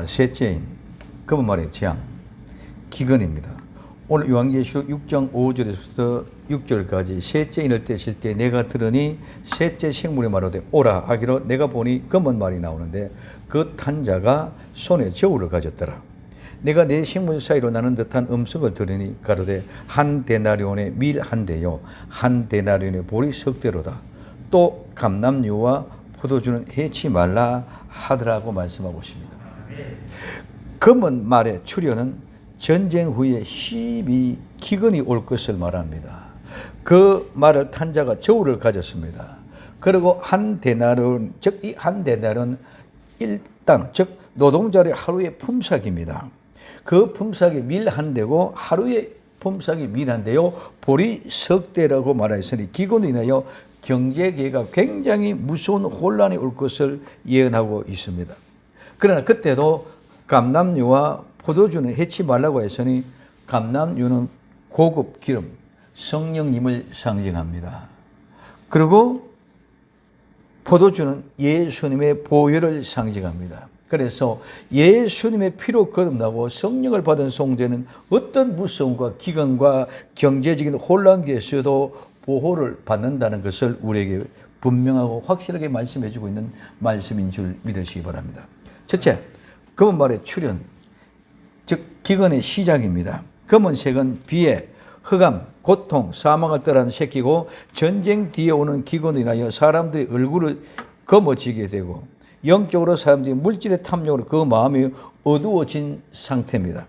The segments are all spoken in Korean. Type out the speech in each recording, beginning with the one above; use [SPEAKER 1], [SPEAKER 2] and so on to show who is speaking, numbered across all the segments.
[SPEAKER 1] 셋째인 검은 말의 재앙, 기근입니다. 오늘 요한계시록 6장 5절에서부터 6절까지 셋째인을 떼실 때 내가 들으니 셋째 생물이 말하되 오라 하기로 내가 보니 검은 말이 나오는데 그 탄 자가 손에 저울을 가졌더라. 내가 네 생물 사이로 나는 듯한 음성을 들으니 가로되 한 데나리온의 밀 한 대요 한 데나리온의 보리 석 대로다. 또 감람류와 포도주는 해치 말라 하더라고 말씀하고 있습니다. 검은 말의 출현은 전쟁 후에 심히 기근이 올 것을 말합니다. 그 말을 탄 자가 저울을 가졌습니다. 그리고 한 데나리온, 즉 이 한 데나리온 일당, 즉 노동자의 하루의 품삯입니다. 그 품삯이 밀 한 대고 하루의 품삯이 밀 한 대요 보리 석 대라고 말하였으니 기근으로 인하여 경제계가 굉장히 무서운 혼란이 올 것을 예언하고 있습니다. 그러나 그때도 감람류와 포도주는 해치 말라고 했으니 감람류는 고급 기름, 성령님을 상징합니다. 그리고 포도주는 예수님의 보혈을 상징합니다. 그래서 예수님의 피로 거듭나고 성령을 받은 성도는 어떤 무서움과 기근과 경제적인 혼란에서도 보호를 받는다는 것을 우리에게 분명하고 확실하게 말씀해 주고 있는 말씀인 줄 믿으시기 바랍니다. 첫째, 검은 말의 출현, 즉 기근의 시작입니다. 검은색은 비에 흑암, 고통, 사망을 떠나는 새끼고 전쟁 뒤에 오는 기근으로 인하여 사람들의 얼굴을 검어지게 되고 영적으로 사람들이 물질의 탐욕으로 그 마음이 어두워진 상태입니다.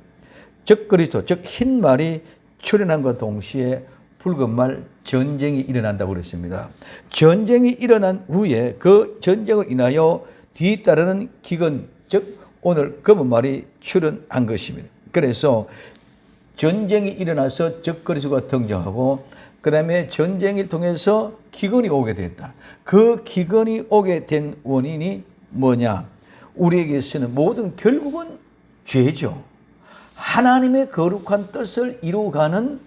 [SPEAKER 1] 즉 그리스도, 즉 흰 말이 출현한과 동시에 붉은 말 전쟁이 일어난다고 그랬습니다. 전쟁이 일어난 후에 그 전쟁을 인하여 뒤따르는 기근, 즉 오늘 검은 말이 출현한 것입니다. 그래서 전쟁이 일어나서 적그리스도가 등장하고 그 다음에 전쟁을 통해서 기근이 오게 됐다. 그 기근이 오게 된 원인이 뭐냐? 우리에게서는 모든 결국은 죄죠. 하나님의 거룩한 뜻을 이루어가는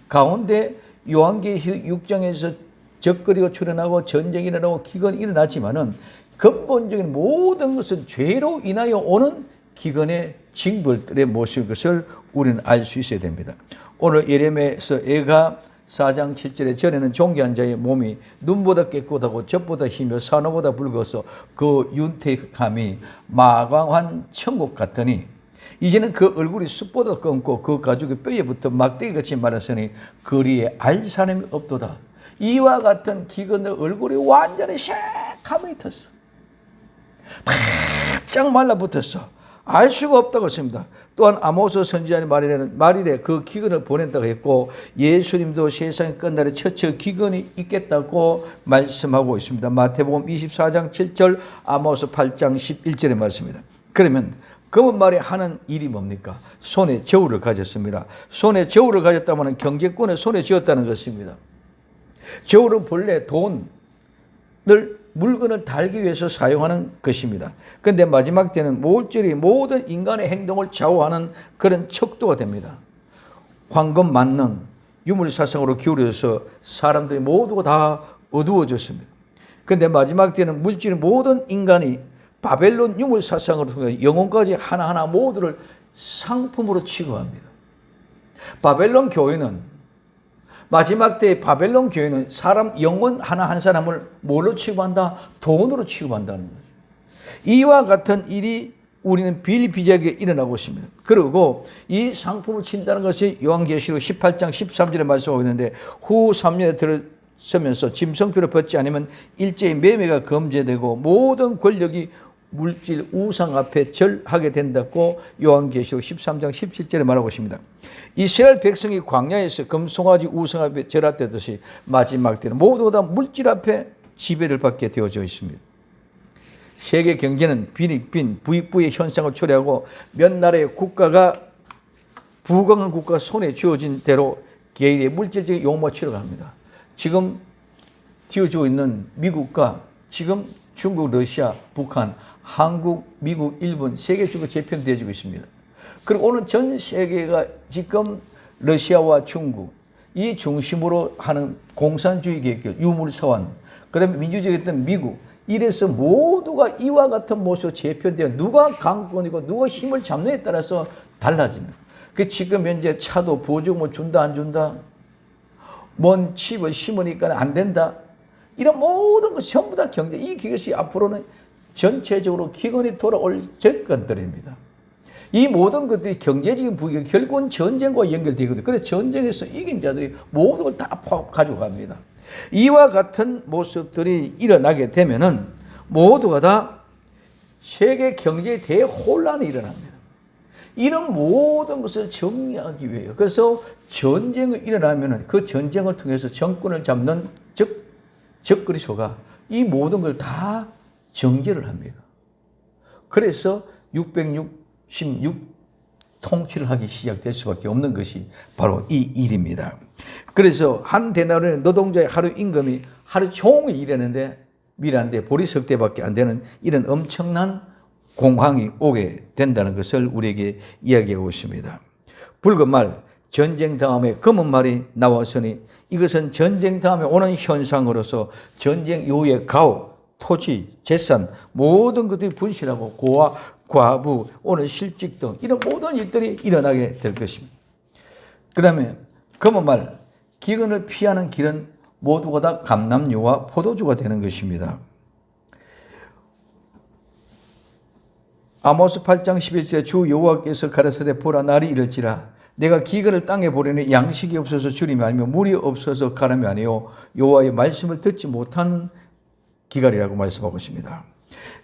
[SPEAKER 1] 가운데 요한계시록 6장에서 적그리스도가 출현하고 전쟁이 일어나고 기근이 일어났지만은 근본적인 모든 것은 죄로 인하여 오는 기근의 징벌들의 모습인 것을 우리는 알 수 있어야 됩니다. 오늘 예레미야에서 애가 4장 7절에 전에는 존귀한 자의 몸이 눈보다 깨끗하고 젖보다 희며 산호보다 붉어서 그 윤택함이 마광한 천국 같더니 이제는 그 얼굴이 숯보다 검고 그 가죽이 뼈에 붙어 막대기같이 말았으니 거리에 알 사람이 없도다. 이와 같은 기근의 얼굴이 완전히 새카만이 텄어. 바짝 말라붙었어. 알 수가 없다고 했습니다. 또한 아모스 선지자의 말일에 그 기근을 보낸다고 했고 예수님도 세상의 끝날에 처처 기근이 있겠다고 말씀하고 있습니다. 마태복음 24장 7절, 아모스 8장 11절의 말씀입니다. 그러면 검은 말이 하는 일이 뭡니까? 손에 저울을 가졌습니다. 손에 저울을 가졌다면 경제권을 손에 쥐었다는 것입니다. 저울은 본래 돈을 물건을 달기 위해서 사용하는 것입니다. 그런데 마지막 때는 모질이 모든 인간의 행동을 좌우하는 그런 척도가 됩니다. 황금 만능 유물사상으로 기울여서 사람들이 모두가 다 어두워졌습니다. 그런데 마지막 때는 물질이 모든 인간이 바벨론 유물사상으로 통해 영혼까지 하나하나 모두를 상품으로 취급합니다. 바벨론 교회는 마지막 때의 바벨론 교회는 사람 영혼 하나 한 사람을 뭘로 취급한다? 돈으로 취급한다는 거죠. 이와 같은 일이 우리는 비일비재하게 일어나고 있습니다. 그리고 이 상품을 친다는 것이 요한계시록 18장 13절에 말씀하고 있는데 후 3년에 들어서면서 짐승표를 벗지 않으면 일제히 매매가 금지되고 모든 권력이 물질 우상 앞에 절하게 된다고 요한계시록 13장 17절에 말하고 있습니다. 이스라엘 백성이 광야에서 금송아지 우상 앞에 절하듯이 마지막 때는 모두가 다 물질 앞에 지배를 받게 되어져 있습니다. 세계 경제는 빈익빈 부익부의 현상을 초래하고 몇 나라의 국가가 부강한 국가가 손에 쥐어진 대로 개인의 물질적인 욕망을 채워갑니다. 지금 쥐어지고 있는 미국과 지금 중국, 러시아, 북한, 한국, 미국, 일본 세계적으로 재편되어지고 있습니다. 그리고 오늘 전 세계가 지금 러시아와 중국 이 중심으로 하는 공산주의 계획, 유물사원, 그 다음에 민주주의였던 미국 이래서 모두가 이와 같은 모습으로 재편되어 누가 강권이고 누가 힘을 잡느냐에 따라서 달라집니다. 그 지금 현재 차도 보조금을 준다 안 준다, 뭔 칩을 심으니까 안 된다, 이런 모든 것 전부 다 경제, 이것이 앞으로는 전체적으로 기근이 돌아올 조건들입니다. 이 모든 것들이 경제적인 부귀가 결국은 전쟁과 연결되거든요. 그래서 전쟁에서 이긴 자들이 모든 걸 다 가져갑니다. 이와 같은 모습들이 일어나게 되면은 모두가 다 세계 경제에 대혼란이 일어납니다. 이런 모든 것을 정리하기 위해요. 그래서 전쟁이 일어나면은 그 전쟁을 통해서 정권을 잡는 적그리스도가 이 모든 걸 다 정죄를 합니다. 그래서 666 통치를 하기 시작될 수밖에 없는 것이 바로 이 일입니다. 그래서 한 데나리온의 노동자의 하루 임금이 하루 종일 일하는데 밀하는데 보리 석 대밖에 안 되는 이런 엄청난 공황이 오게 된다는 것을 우리에게 이야기하고 있습니다. 붉은 말, 전쟁 다음에 검은 말이 나왔으니 이것은 전쟁 다음에 오는 현상으로서 전쟁 이후에 가옥, 토지, 재산 모든 것들이 분실하고 고아, 과부, 오늘 실직 등 이런 모든 일들이 일어나게 될 것입니다. 그 다음에 검은 말, 기근을 피하는 길은 모두가 다 감람류와 포도주가 되는 것입니다. 아모스 8장 11절에 주 여호와께서 가라사대 보라 날이 이를지라 내가 기근을 땅에 보내니 양식이 없어서 주림이 아니며 물이 없어서 가람이 아니요 여호와의 말씀을 듣지 못한 기갈이라고 말씀하고 있습니다.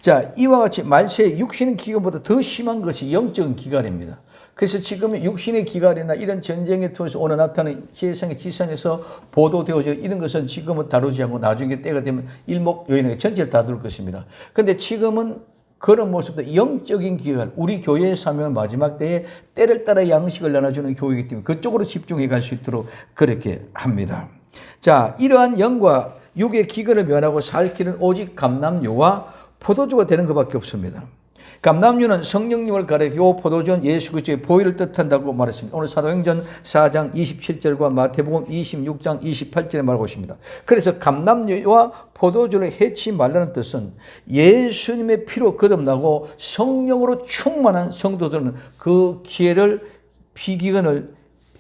[SPEAKER 1] 자, 이와 같이 말세의 육신의 기근보다 더 심한 것이 영적인 기갈입니다. 그래서 지금 육신의 기갈이나 이런 전쟁에 통해서 오늘 나타나는 세상의 지상에서 보도되어져 이런 것은 지금은 다루지 않고 나중에 때가 되면 일목요연하게 전체를 다룰 것입니다. 그런데 지금은 그런 모습도 영적인 기갈, 우리 교회에서 하면 마지막 때에 때를 따라 양식을 나눠주는 교회이기 때문에 그쪽으로 집중해 갈 수 있도록 그렇게 합니다. 자, 이러한 영과 육의 기근을 면하고 살 길은 오직 감람류와 포도주가 되는 것밖에 없습니다. 감람류는 성령님을 가리키고 포도주는 예수 그리스도의 보혈을 뜻한다고 말했습니다. 오늘 사도행전 4장 27절과 마태복음 26장 28절에 말하고 있습니다. 그래서 감람류와 포도주를 해치 말라는 뜻은 예수님의 피로 거듭나고 성령으로 충만한 성도들은 그 기회를 피기근을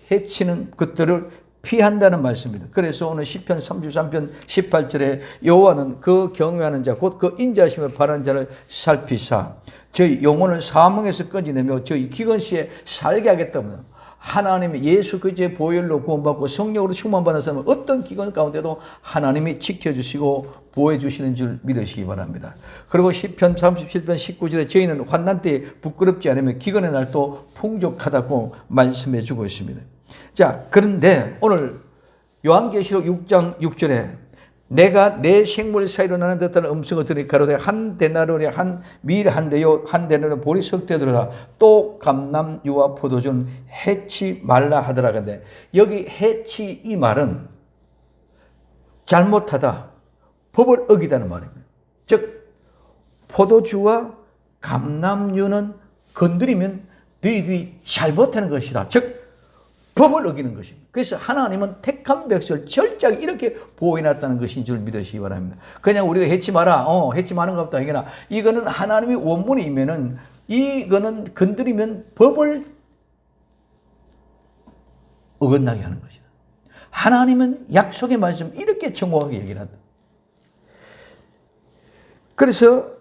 [SPEAKER 1] 해치는 것들을 피한다는 말씀입니다. 그래서 오늘 시편 33편 18절에 여호와는 그 경외하는 자 곧 그 인자하심을 바라는 자를 살피사 저희 영혼을 사망에서 끊어내며 저희 기근시에 살게 하겠다면 하나님이 예수 그리스도의 보혈로 구원받고 성령으로 충만받은 사람은 어떤 기근 가운데도 하나님이 지켜주시고 보호해주시는 줄 믿으시기 바랍니다. 그리고 시편 37편 19절에 저희는 환난 때에 부끄럽지 않으며 기근의 날도 풍족하다고 말씀해 주고 있습니다. 자, 그런데 오늘 요한계시록 6장 6절에 내가 내 생물 사이로 나는 듯한 음성을 들으니 가로되 한 데나리온에 한 밀 한 대요 한 데나리온에 보리 석 대들어다 또 감람유와 포도주는 해치 말라 하더라. 근데 여기 해치 이 말은 잘못하다, 법을 어기다는 말입니다. 즉 포도주와 감람유는 건드리면 너희들이 잘못하는 것이다. 즉 법을 어기는 것입니다. 그래서 하나님은 택한 백성을 철저하게 이렇게 보호해놨다는 것인 줄 믿으시기 바랍니다. 그냥 우리가 해치 마라, 해치 마는 것 없다. 이거는 하나님의 원문이면은 이거는 건드리면 법을 어긋나게 하는 것이다. 하나님은 약속의 말씀 이렇게 정확하게 얘기를 한다. 그래서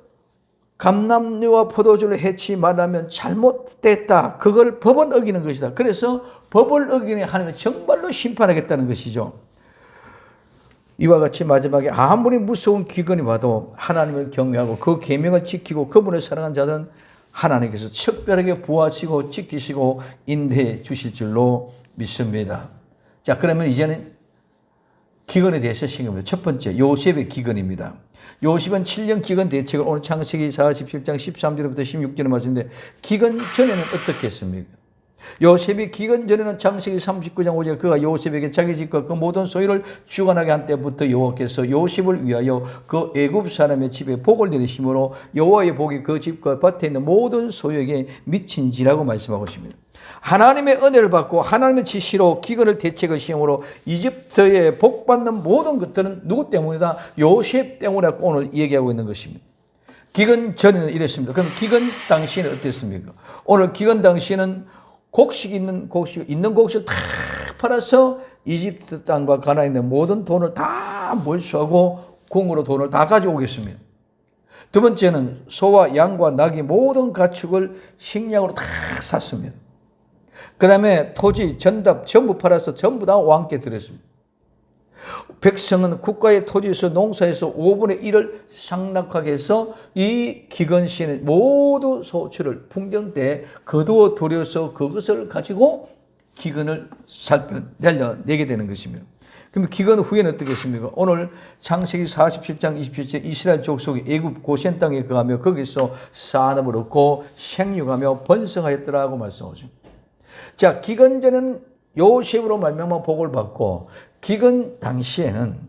[SPEAKER 1] 감람류와 포도주를 해치 말하면 잘못됐다. 그걸 법은 어기는 것이다. 그래서 법을 어기는 하나님은 정말로 심판하겠다는 것이죠. 이와 같이 마지막에 아무리 무서운 기근이 와도 하나님을 경외하고 그 계명을 지키고 그분을 사랑한 자들은 하나님께서 특별하게 보호하시고 지키시고 인도해 주실 줄로 믿습니다. 자, 그러면 이제는 기근에 대해서 신경을 첫 번째 요셉의 기근입니다. 요셉은 7년 기근 대책을 오늘 창세기 47장 13절부터 16절에 말씀인데 기근 전에는 어떻게 했습니까? 요셉이 기근 전에는 창세기 39장 5절 그가 요셉에게 자기 집과 그 모든 소유를 주관하게 한 때부터 여호와께서 요셉을 위하여 그 애굽 사람의 집에 복을 내리심으로 여호와의 복이 그 집과 밭에 있는 모든 소유에게 미친지라고 말씀하고 있습니다. 하나님의 은혜를 받고 하나님의 지시로 기근을 대책을 시험으로 이집트에 복받는 모든 것들은 누구 때문이다? 요셉 때문이라고 오늘 얘기하고 있는 것입니다. 기근 전에는 이랬습니다. 그럼 기근 당시에는 어땠습니까? 오늘 기근 당시에는 곡식 있는 곡식을 다 팔아서 이집트 땅과 가나안에 있는 모든 돈을 다 몰수하고 궁으로 돈을 다 가져오겠습니다. 두 번째는 소와 양과 낙이 모든 가축을 식량으로 다 샀습니다. 그 다음에 토지, 전답 전부 팔아서 전부 다 왕께 드렸습니다. 백성은 국가의 토지에서 농사에서 5분의 1을 상납하게 해서 이 기근 시에는 모두 소출을 풍경 때 거두어 들여서 그것을 가지고 기근을 살펴내게 되는 것입니다. 그럼 기근 후에는 어떻겠습니까? 오늘 창세기 47장 27절 이스라엘 족속이 애굽 고센 땅에 거하며 거기서 산업을 얻고 생육하며 번성하였더라고 말씀하십니다. 자, 기근 전에는 요셉으로 말미암아 복을 받고 기근 당시에는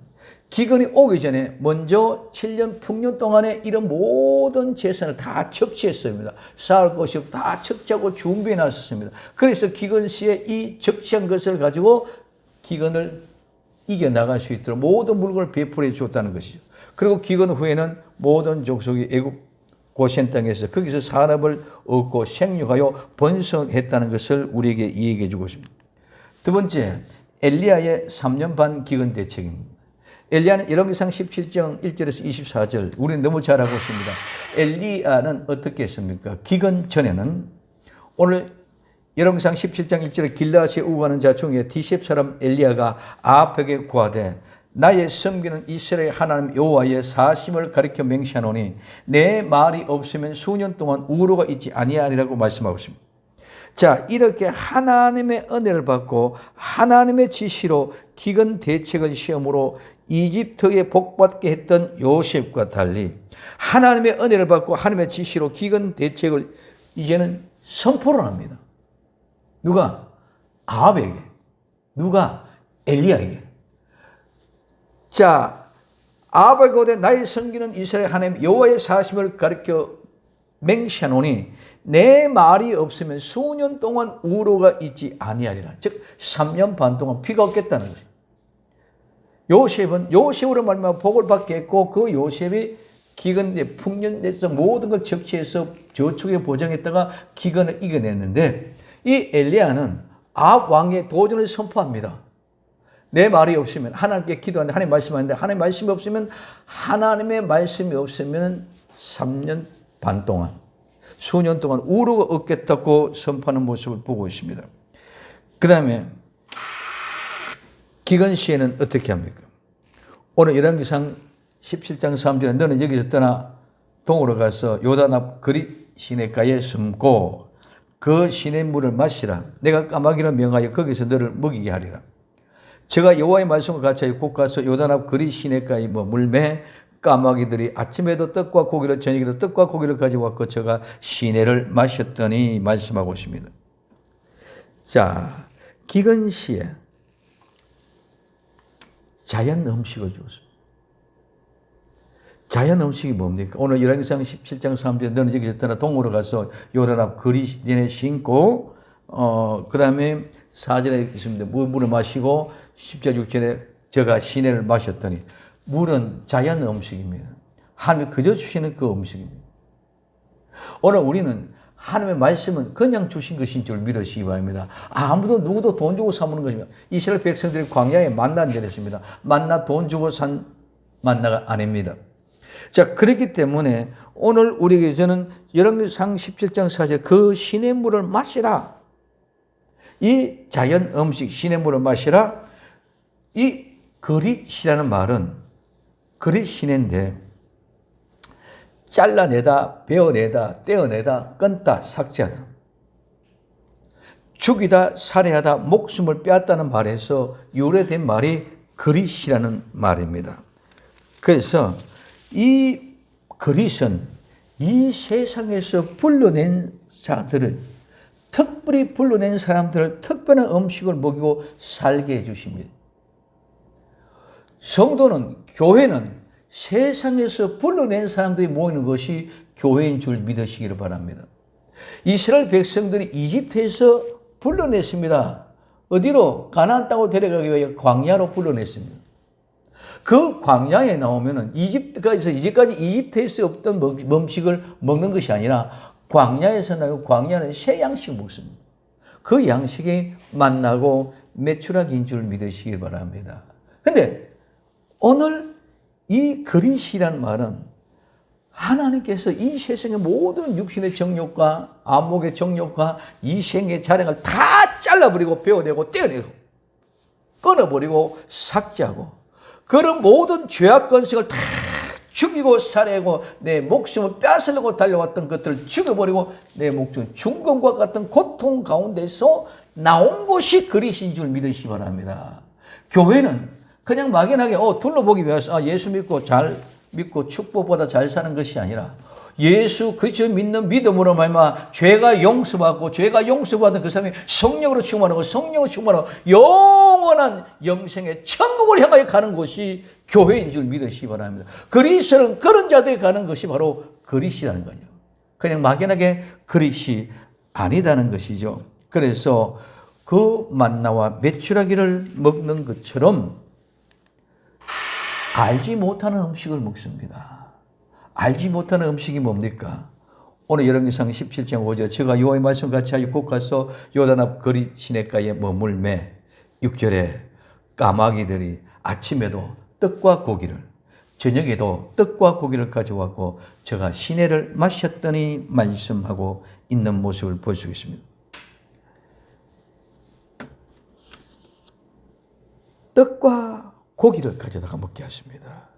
[SPEAKER 1] 기근이 오기 전에 먼저 7년 풍년 동안에 이런 모든 재산을 다 적시했습니다. 쌓을 것이 없고 다 적시하고 준비해 놨었습니다. 그래서 기근 시에 이 적시한 것을 가지고 기근을 이겨나갈 수 있도록 모든 물건을 배포해 주었다는 것이죠. 그리고 기근 후에는 모든 족속이 애굽 고센 땅에서 거기서 산업을 얻고 생육하여 번성했다는 것을 우리에게 이야기해 주고 있습니다. 두 번째, 엘리야의 3년 반 기근 대책입니다. 엘리야는 열왕기상 17장 1절에서 24절 우리는 너무 잘 알고 있습니다. 엘리야는 어떻게 했습니까? 기근 전에는 오늘 열왕기상 17장 1절에 길르앗에 우거하는 자 중에 디셉 사람 엘리야가 아합에게 고하되 나의 섬기는 이스라엘 하나님 여호와의 사심을 가리켜 맹세하노니 내 말이 없으면 수년 동안 우로가 있지 아니하리라고 말씀하고 있습니다. 자, 이렇게 하나님의 은혜를 받고 하나님의 지시로 기근 대책을 시험으로 이집트에 복받게 했던 요셉과 달리 하나님의 은혜를 받고 하나님의 지시로 기근 대책을 이제는 선포를 합니다. 누가? 아합에게. 누가? 엘리야에게. 자, 아합에게 고대 나의 섬기는 이스라엘 하나님 여호와의 사심을 가리켜 맹세하노니 내 말이 없으면 수년 동안 우로가 있지 아니하리라. 즉 3년 반 동안 비가 없겠다는 것입니다. 요셉은 요셉으로 말미암아 복을 받게 했고 그 요셉이 기근에 풍년에서 모든 걸 적시해서 저축에 보정했다가 기근을 이겨냈는데 이 엘리야는 아합 왕의 도전을 선포합니다. 내 말이 없으면 하나님께 기도하는데 하나님 말씀하는데 하나님 말씀이 없으면 하나님의 말씀이 없으면 3년 반 동안 수년 동안 우루가 없겠다고 선포하는 모습을 보고 있습니다. 그 다음에 기근 시에는 어떻게 합니까? 오늘 열왕기상 17장 3절에 너는 여기서 떠나 동으로 가서 요단 앞 그릿 시냇가에 숨고 그 시냇물을 마시라. 내가 까마귀로 명하여 거기서 너를 먹이게 하리라. 제가 여호와의 말씀과 같이 곧 가서 요단 앞 그릿 시냇가에 물매 까마귀들이 아침에도 떡과 고기를 저녁에도 떡과 고기를 가지고 왔고 제가 시내를 마셨더니 말씀하고 있습니다. 자, 기근 시에 자연 음식을 주었습니다. 자연 음식이 뭡니까? 오늘 열왕기상 17장 3절에 너는 여기서 떠나 동으로 가서 요단 앞 그릿에 신고 그 다음에 4절에 있습니다. 물을 마시고 10절 6절에 제가 시내를 마셨더니 물은 자연 음식입니다. 하나님이 그저 주시는 그 음식입니다. 오늘 우리는 하나님의 말씀은 그냥 주신 것인 줄 믿으시기 바랍니다. 아무도 누구도 돈 주고 사 먹는 것입니다. 이스라엘 백성들이 광야에 만나는 데였습니다. 만나 돈 주고 산 만나가 아닙니다. 자, 그렇기 때문에 오늘 우리에게서는 열왕기상 17장 4절 그 시냇물을 마시라. 이 자연 음식 시냇물을 마시라. 이 그릿이라는 말은 그릿 시내인데 잘라내다, 베어내다, 떼어내다, 끊다, 삭제하다. 죽이다, 살해하다, 목숨을 빼앗다는 말에서 유래된 말이 그릿이라는 말입니다. 그래서 이 그릿은 이 세상에서 불러낸 자들을 특별히 특별히 불러낸 사람들을 특별한 음식을 먹이고 살게 해주십니다. 성도는, 교회는 세상에서 불러낸 사람들이 모이는 것이 교회인 줄 믿으시기를 바랍니다. 이스라엘 백성들이 이집트에서 불러냈습니다. 어디로? 가나안 땅으로 데려가기 위해 광야로 불러냈습니다. 그 광야에 나오면은 이제까지 이집트에서 없던 음식을 먹는 것이 아니라 광야에서 나오고 광야는 새 양식을 먹습니다. 그 양식이 만나고 메추라기인 줄 믿으시기 바랍니다. 근데 오늘 이 그릿이란 말은 하나님께서 이 세상의 모든 육신의 정욕과 안목의 정욕과 이 생의 자랑을 다 잘라버리고 베어내고 떼어내고 끊어버리고 삭제하고 그런 모든 죄악 건성을 다 죽이고 살해하고 내 목숨을 빼앗으려고 달려왔던 것들을 죽여버리고 내 목숨 중금과 같은 고통 가운데서 나온 것이 그릿인 줄 믿으시기 바랍니다. 교회는 그냥 막연하게 둘러보기 위해서 예수 믿고 잘 믿고 축복보다 잘 사는 것이 아니라 예수 그리스도 믿는 믿음으로 말미암아 죄가 용서받고 죄가 용서받은 그 사람이 성령으로 충만하고 성령으로 충만하고 영원한 영생의 천국을 향하여 가는 것이 교회인 줄 믿으시기 바랍니다. 그리스도는 그런 자들이 가는 것이 바로 그릿이라는 거예요. 그냥 막연하게 그릿이 아니다는 것이죠. 그래서 그 만나와 메추라기를 먹는 것처럼 알지 못하는 음식을 먹습니다. 알지 못하는 음식이 뭡니까? 오늘 열왕기상 17장 5절 저가 여호와의 말씀 같이 하여 곧 가서 요단 앞 거리 시냇가에 머물매 6절에 까마귀들이 아침에도 떡과 고기를 저녁에도 떡과 고기를 가져왔고 저가 시내를 마셨더니 말씀하고 있는 모습을 볼 수 있습니다. 떡과 고기를 가져다가 먹게 하십니다.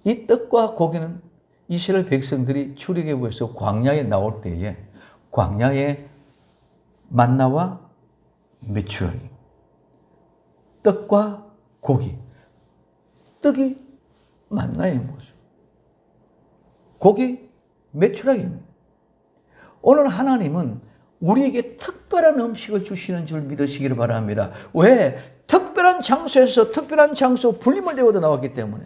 [SPEAKER 1] 이 떡과 고기는 이스라엘 백성들이 출애굽에서 광야에 나올 때에 광야에 만나와 메추라기, 떡과 고기, 떡이 만나의 모습, 고기 메추라기입니다. 오늘 하나님은 우리에게 특별한 음식을 주시는 줄 믿으시기를 바랍니다. 왜? 특별한 장소에서 특별한 장소 불림을 내고도 나왔기 때문에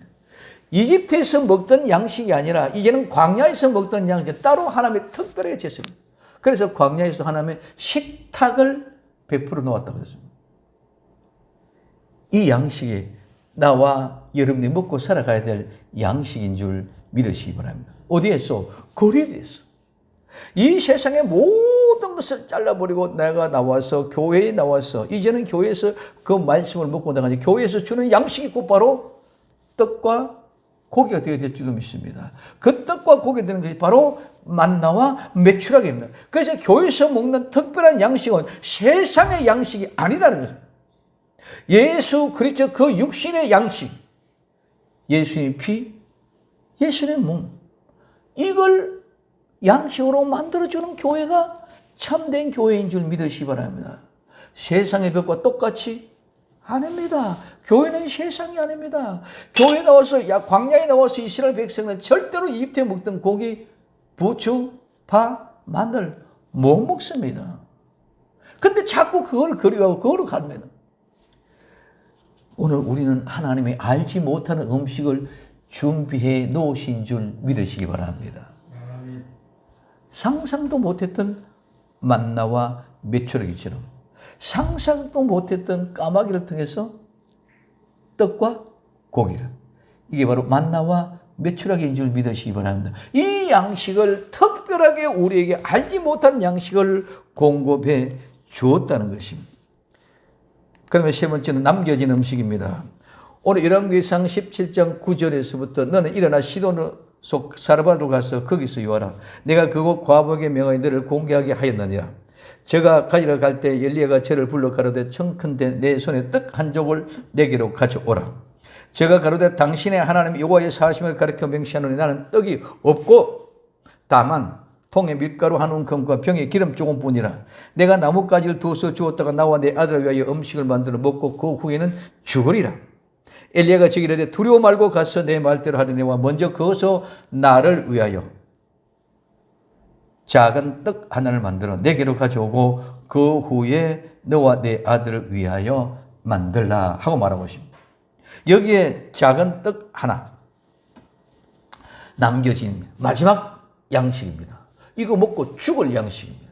[SPEAKER 1] 이집트에서 먹던 양식이 아니라 이제는 광야에서 먹던 양식이 따로 하나님이 특별하게 jes습니다. 그래서 광야에서 하나님의 식탁을 베풀어 놓았다고 했습니다. 이 양식이 나와 여러분이 먹고 살아가야 될 양식인 줄 믿으시기 바랍니다. 어디에서? 거리에서. 이 세상의 모든 것을 잘라버리고 내가 나와서 교회에 나와서 이제는 교회에서 그 말씀을 먹고 나가니 교회에서 주는 양식이 곧바로 떡과 고기가 되어야 될 줄로 믿습니다. 그 떡과 고기가 되는 것이 바로 만나와 메추라기입니다. 그래서 교회에서 먹는 특별한 양식은 세상의 양식이 아니다는 것입니다. 예수 그리스도 그 육신의 양식, 예수님의 피, 예수님의 몸, 이걸 양식으로 만들어주는 교회가 참된 교회인 줄 믿으시기 바랍니다. 세상의 것과 똑같이 아닙니다. 교회는 세상이 아닙니다. 교회에 나와서 광야에 나와서 이스라엘 백성은 절대로 이집트에 먹던 고기, 부추, 파, 마늘 못 먹습니다. 근데 자꾸 그걸 그리워하고 그걸로 갑니다. 오늘 우리는 하나님이 알지 못하는 음식을 준비해 놓으신 줄 믿으시기 바랍니다. 상상도 못했던 만나와 메추라기처럼 상상도 못했던 까마귀를 통해서 떡과 고기를, 이게 바로 만나와 메추라기인 줄 믿으시기 바랍니다. 이 양식을 특별하게 우리에게 알지 못하는 양식을 공급해 주었다는 것입니다. 그다음에 세 번째는 남겨진 음식입니다. 오늘 열왕기상 17장 9절에서부터 너는 일어나 시돈 속 사르바로 가서 거기서 요하라. 내가 그곳 과복에 명하여 너를 공개하게 하였느니라. 제가 가지러 갈 때 엘리야가 저를 불러 가로되 청컨대 내 손에 떡 한 족을 내게로 가져오라. 제가 가로되 당신의 하나님 여호와의 사심을 가르쳐 명시하노니 나는 떡이 없고 다만 통에 밀가루 한 움큼과 병에 기름 조금뿐이라. 내가 나뭇가지를 두어서 주었다가 나와 내 아들을 위하여 음식을 만들어 먹고 그 후에는 죽으리라. 엘리야가 저기 이르되 두려워 말고 가서 내 말대로 하려니와 먼저 거기서 나를 위하여 작은 떡 하나를 만들어 내게로 가져오고 그 후에 너와 내 아들을 위하여 만들라 하고 말하고 있습니다. 여기에 작은 떡 하나 남겨진 마지막 양식입니다. 이거 먹고 죽을 양식입니다.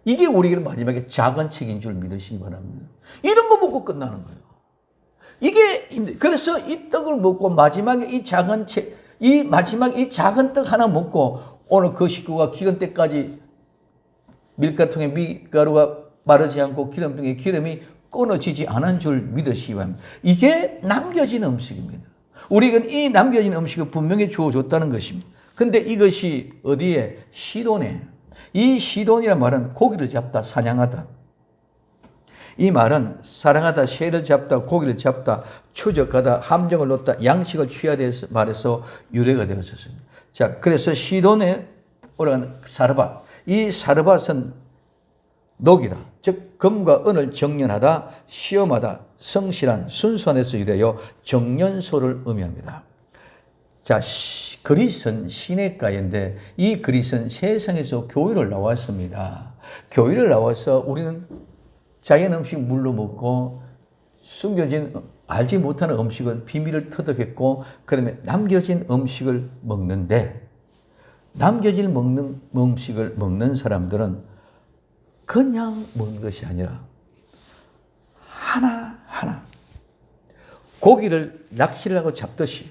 [SPEAKER 1] 이게 우리에게는 마지막에 작은 책인 줄 믿으시기 바랍니다. 이런 거 먹고 끝나는 거예요. 이게 힘들어요. 그래서 이 떡을 먹고 마지막에 이 작은 책, 이 마지막 이 작은 떡 하나 먹고 오늘 그 식구가 기근 때까지 밀가루통에 밀가루가 마르지 않고 기름통에 기름이 끊어지지 않은 줄 믿으시기 바랍니다. 이게 남겨진 음식입니다. 우리는 이 남겨진 음식을 분명히 주어줬다는 것입니다. 근데 이것이 어디에? 시돈에. 이 시돈이란 말은 고기를 잡다, 사냥하다. 이 말은 사랑하다, 새를 잡다, 고기를 잡다, 추적하다, 함정을 놓다, 양식을 취하다 말해서 유래가 되었습니다. 자, 그래서 시돈에 오라는 사르밧. 이 사르밧은 녹이다. 즉 금과 은을 정련하다, 시험하다, 성실한, 순수한에서 유래하여 정련소를 의미합니다. 자, 그릿은 시냇가인데 이 그릿은 세상에서 교회를 나왔습니다. 교회를 나와서 우리는 자연 음식 물로 먹고 숨겨진 알지 못하는 음식은 비밀을 터득했고 그다음에 남겨진 음식을 먹는데 남겨진 음식을 먹는 사람들은 그냥 먹는 것이 아니라 하나하나 고기를 낚시를 하고 잡듯이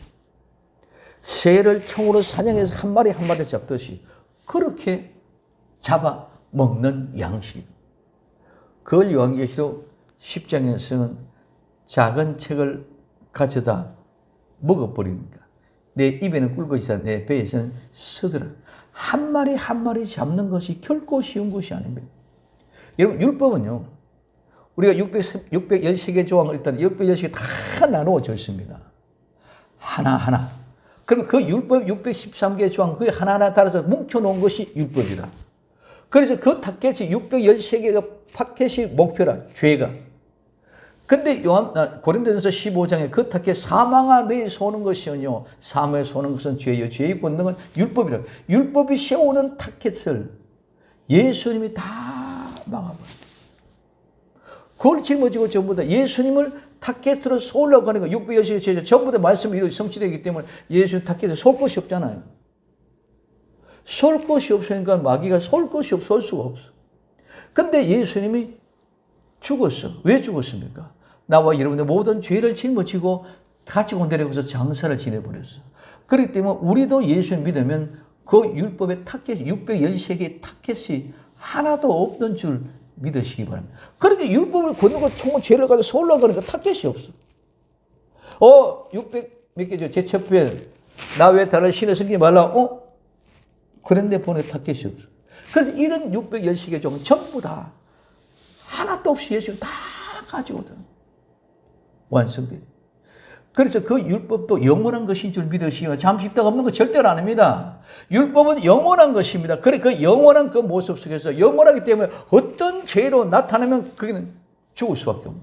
[SPEAKER 1] 새를 총으로 사냥해서 한 마리 한 마리 잡듯이 그렇게 잡아 먹는 양식. 그걸 요한계시록 10장에서는 작은 책을 가져다 먹어버립니다. 내 입에는 꿀것이다 내 배에서는 서들어. 한 마리 한 마리 잡는 것이 결코 쉬운 것이 아닙니다. 여러분 율법은요. 우리가 613개 조항을 일단 613개 다 나누어져 있습니다. 하나하나. 그럼 그 율법 613개 조항 그 하나하나 따라서 뭉쳐놓은 것이 율법이라. 그래서 그 타켓이 613개가 타켓이 목표라. 죄가. 근데 고린도전서 15장에 그 타켓 사망아 너희 소는 것이요 사망에 소는 것은 죄요 죄의 본능은 율법이라. 율법이 세우는 타켓을 예수님이 다 막아버렸어요. 그걸 짊어지고 전부 다 예수님을 타켓으로 쏘려고 하는 거 610개 제자 전부 다 말씀이 성취되기 때문에 예수님 타켓에 쏠 것이 없잖아요. 쏠 것이 없으니까 마귀가 쏠 것이 없어 쏠 수가 없어. 근데 예수님이 죽었어. 왜 죽었습니까? 나와 여러분의 모든 죄를 짊어지고 가지고 내려가서 장사를 지내버렸어. 그렇기 때문에 우리도 예수님 믿으면 그 율법의 타켓 613개의 타켓이 하나도 없는 줄 믿으시기 바랍니다. 그렇게 율법을 건너고 총을 죄를 가지고 쏠려고 하니까 타켓이 없어. 600 몇 개죠. 제 첫 편. 나 왜 다른 신을 섬기지 말라. 그런데 보내 타켓이 없어. 그래서 이런 610개 종 전부 다 하나도 없이 예수님 다 가지고든 완성돼요. 그래서 그 율법도 영원한 것인 줄 믿으시면 잠시 있다가 없는 거 절대로 안 합니다. 율법은 영원한 것입니다. 그래 그 영원한 그 모습 속에서 영원하기 때문에 어떤 죄로 나타나면 거기는 죽을 수밖에 없는.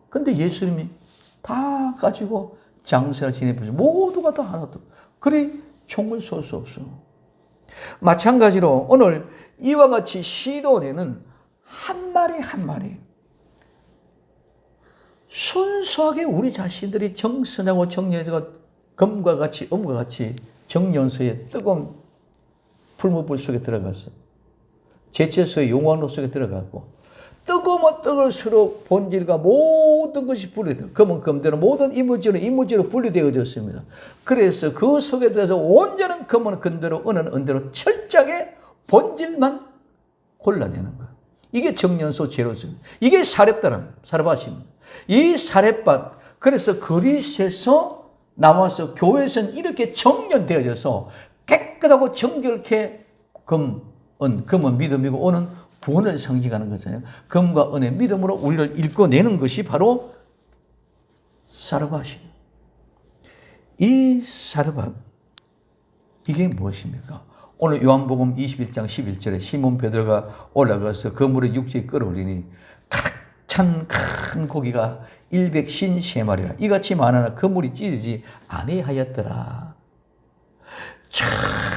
[SPEAKER 1] 근데 예수님이 다 가지고 장사를 지내버리죠. 모두가 다 하나도. 그래 총을 쏠 수 없어. 마찬가지로 오늘 이와 같이 시돈에는 한 마리 한 마리 순수하게 우리 자신들이 정선하고 정리해서 금과 같이 음과 같이 정연소의 뜨거운 풀무불 속에 들어가서 제체소의 용광로 속에 들어가고 뜨거우면 뜨거울수록 본질과 모든 것이 분리돼요. 금은 금대로 모든 이물질은 이물질로 분리되어졌습니다. 그래서 그 속에 들어서 온전한 금은 금대로 은은 은대로 철저하게 본질만 골라내는 거예요. 이게 정연소 제로입니다. 이게 사렙밭입니다. 이 사렙밭, 그래서 그리스에서 나와서 교회에서는 이렇게 정연되어져서 깨끗하고 정결케 금은 믿음이고 은은 구원을 상징하는 거잖아요. 금과 은의 믿음으로 우리를 읽어내는 것이 바로 사르밧이에요. 이 사르밧, 이게 무엇입니까? 오늘 요한복음 21장 11절에 시몬 베드로가 올라가서 그 물을 육지에 끌어올리니 가득 찬 큰 고기가 153마리라 이같이 많으나 그 물이 찌르지 아니하였더라.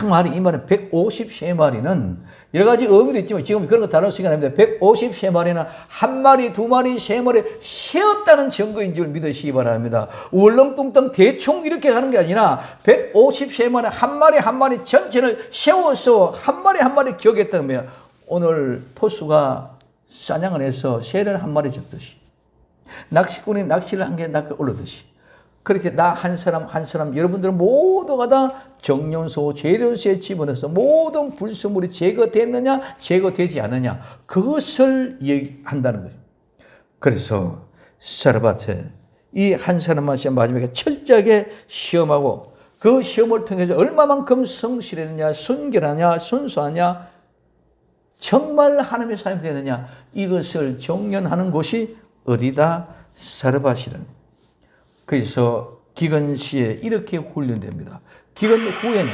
[SPEAKER 1] 말이 이 말은 153마리는 여러 가지 의미도 있지만 지금 그런 거 다룰 시간 아닙니다. 153마리는 한 마리, 두 마리, 세 마리 세었다는 증거인 줄 믿으시기 바랍니다. 울렁뚱땅 대충 이렇게 가는 게 아니라 153마리 한 마리 한 마리 전체를 세워서 한 마리 한 마리 기억했다면 오늘 포수가 사냥을 해서 새를 한 마리 잡듯이 낚시꾼이 낚시를 한 개 낚아 올르듯이 그렇게 나 한 사람 한 사람 여러분들 모두가 다 정연소 재련소에 집어넣어서 모든 불순물이 제거됐느냐 제거되지 않느냐 그것을 얘기한다는 거죠. 그래서 사르밧에 이 한 사람만 마지막에 철저하게 시험하고 그 시험을 통해서 얼마만큼 성실했느냐 순결하냐 순수하냐 정말 하나님의 사람이 되느냐 이것을 정연하는 곳이 어디다? 사르밧이라는. 그래서 기근 시에 이렇게 훈련됩니다. 기근 후에는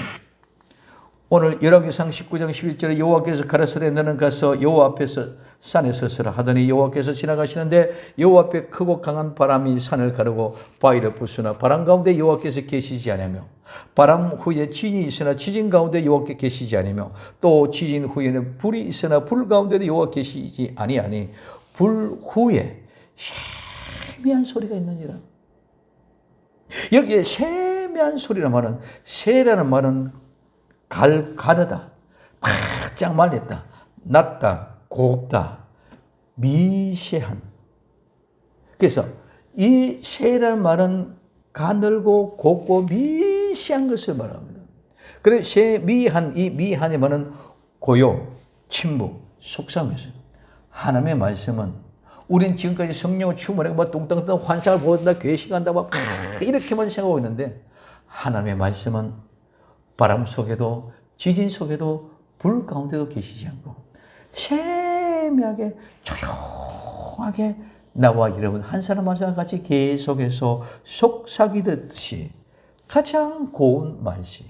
[SPEAKER 1] 오늘 열왕기상 19장 11절에 여호와께서 가라사대 너는 가서 여호와 앞에서 산에 서서라 하더니 여호와께서 지나가시는데 여호와 앞에 크고 강한 바람이 산을 가르고 바위를 부수나 바람 가운데 여호와께서 계시지 않으며 바람 후에 지진이 있으나 지진 가운데 여호와께서 계시지 않으며 또 지진 후에는 불이 있으나 불 가운데도 여호와 계시지 아니하니 불 후에 세미한 소리가 있느니라. 여기에 세미한 소리라는 말은 세라는 말은 가르다, 바짝 말렸다, 낮다, 곱다, 미세한. 그래서 이 세라는 말은 가늘고 곱고 미세한 것을 말합니다. 그래서 미한, 이 미한의 말은 고요, 침묵, 속삭임이었어요. 하나님의 말씀은 우린 지금까지 성령을 충만하고 막 뚱땅뚱 환상을 보는다, 괴식한다, 막 이렇게만 생각하고 있는데 하나님의 말씀은 바람 속에도 지진 속에도 불 가운데도 계시지 않고 세미하게 조용하게 나와 여러분 한 사람 한 사람 같이 계속해서 속삭이듯이 가장 고운 말씨,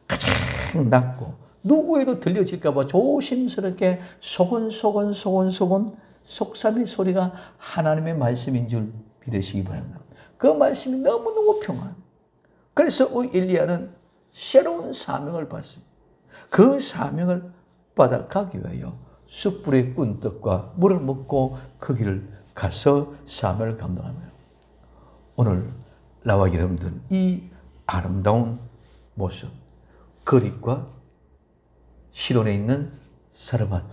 [SPEAKER 1] 가장 낮고 누구에도 들려질까 봐 조심스럽게 소곤소곤 속삭임 소리가 하나님의 말씀인 줄 믿으시기 바랍니다. 그 말씀이 너무너무 평안. 그래서 엘리야는 새로운 사명을 받습니다. 그 사명을 받아가기 위하여 숯불에 꾼 떡과 물을 먹고 그 길을 가서 사명을 감당합니다. 오늘 나와 여러분들 이 아름다운 모습, 그릿과 시돈에 있는 사르밧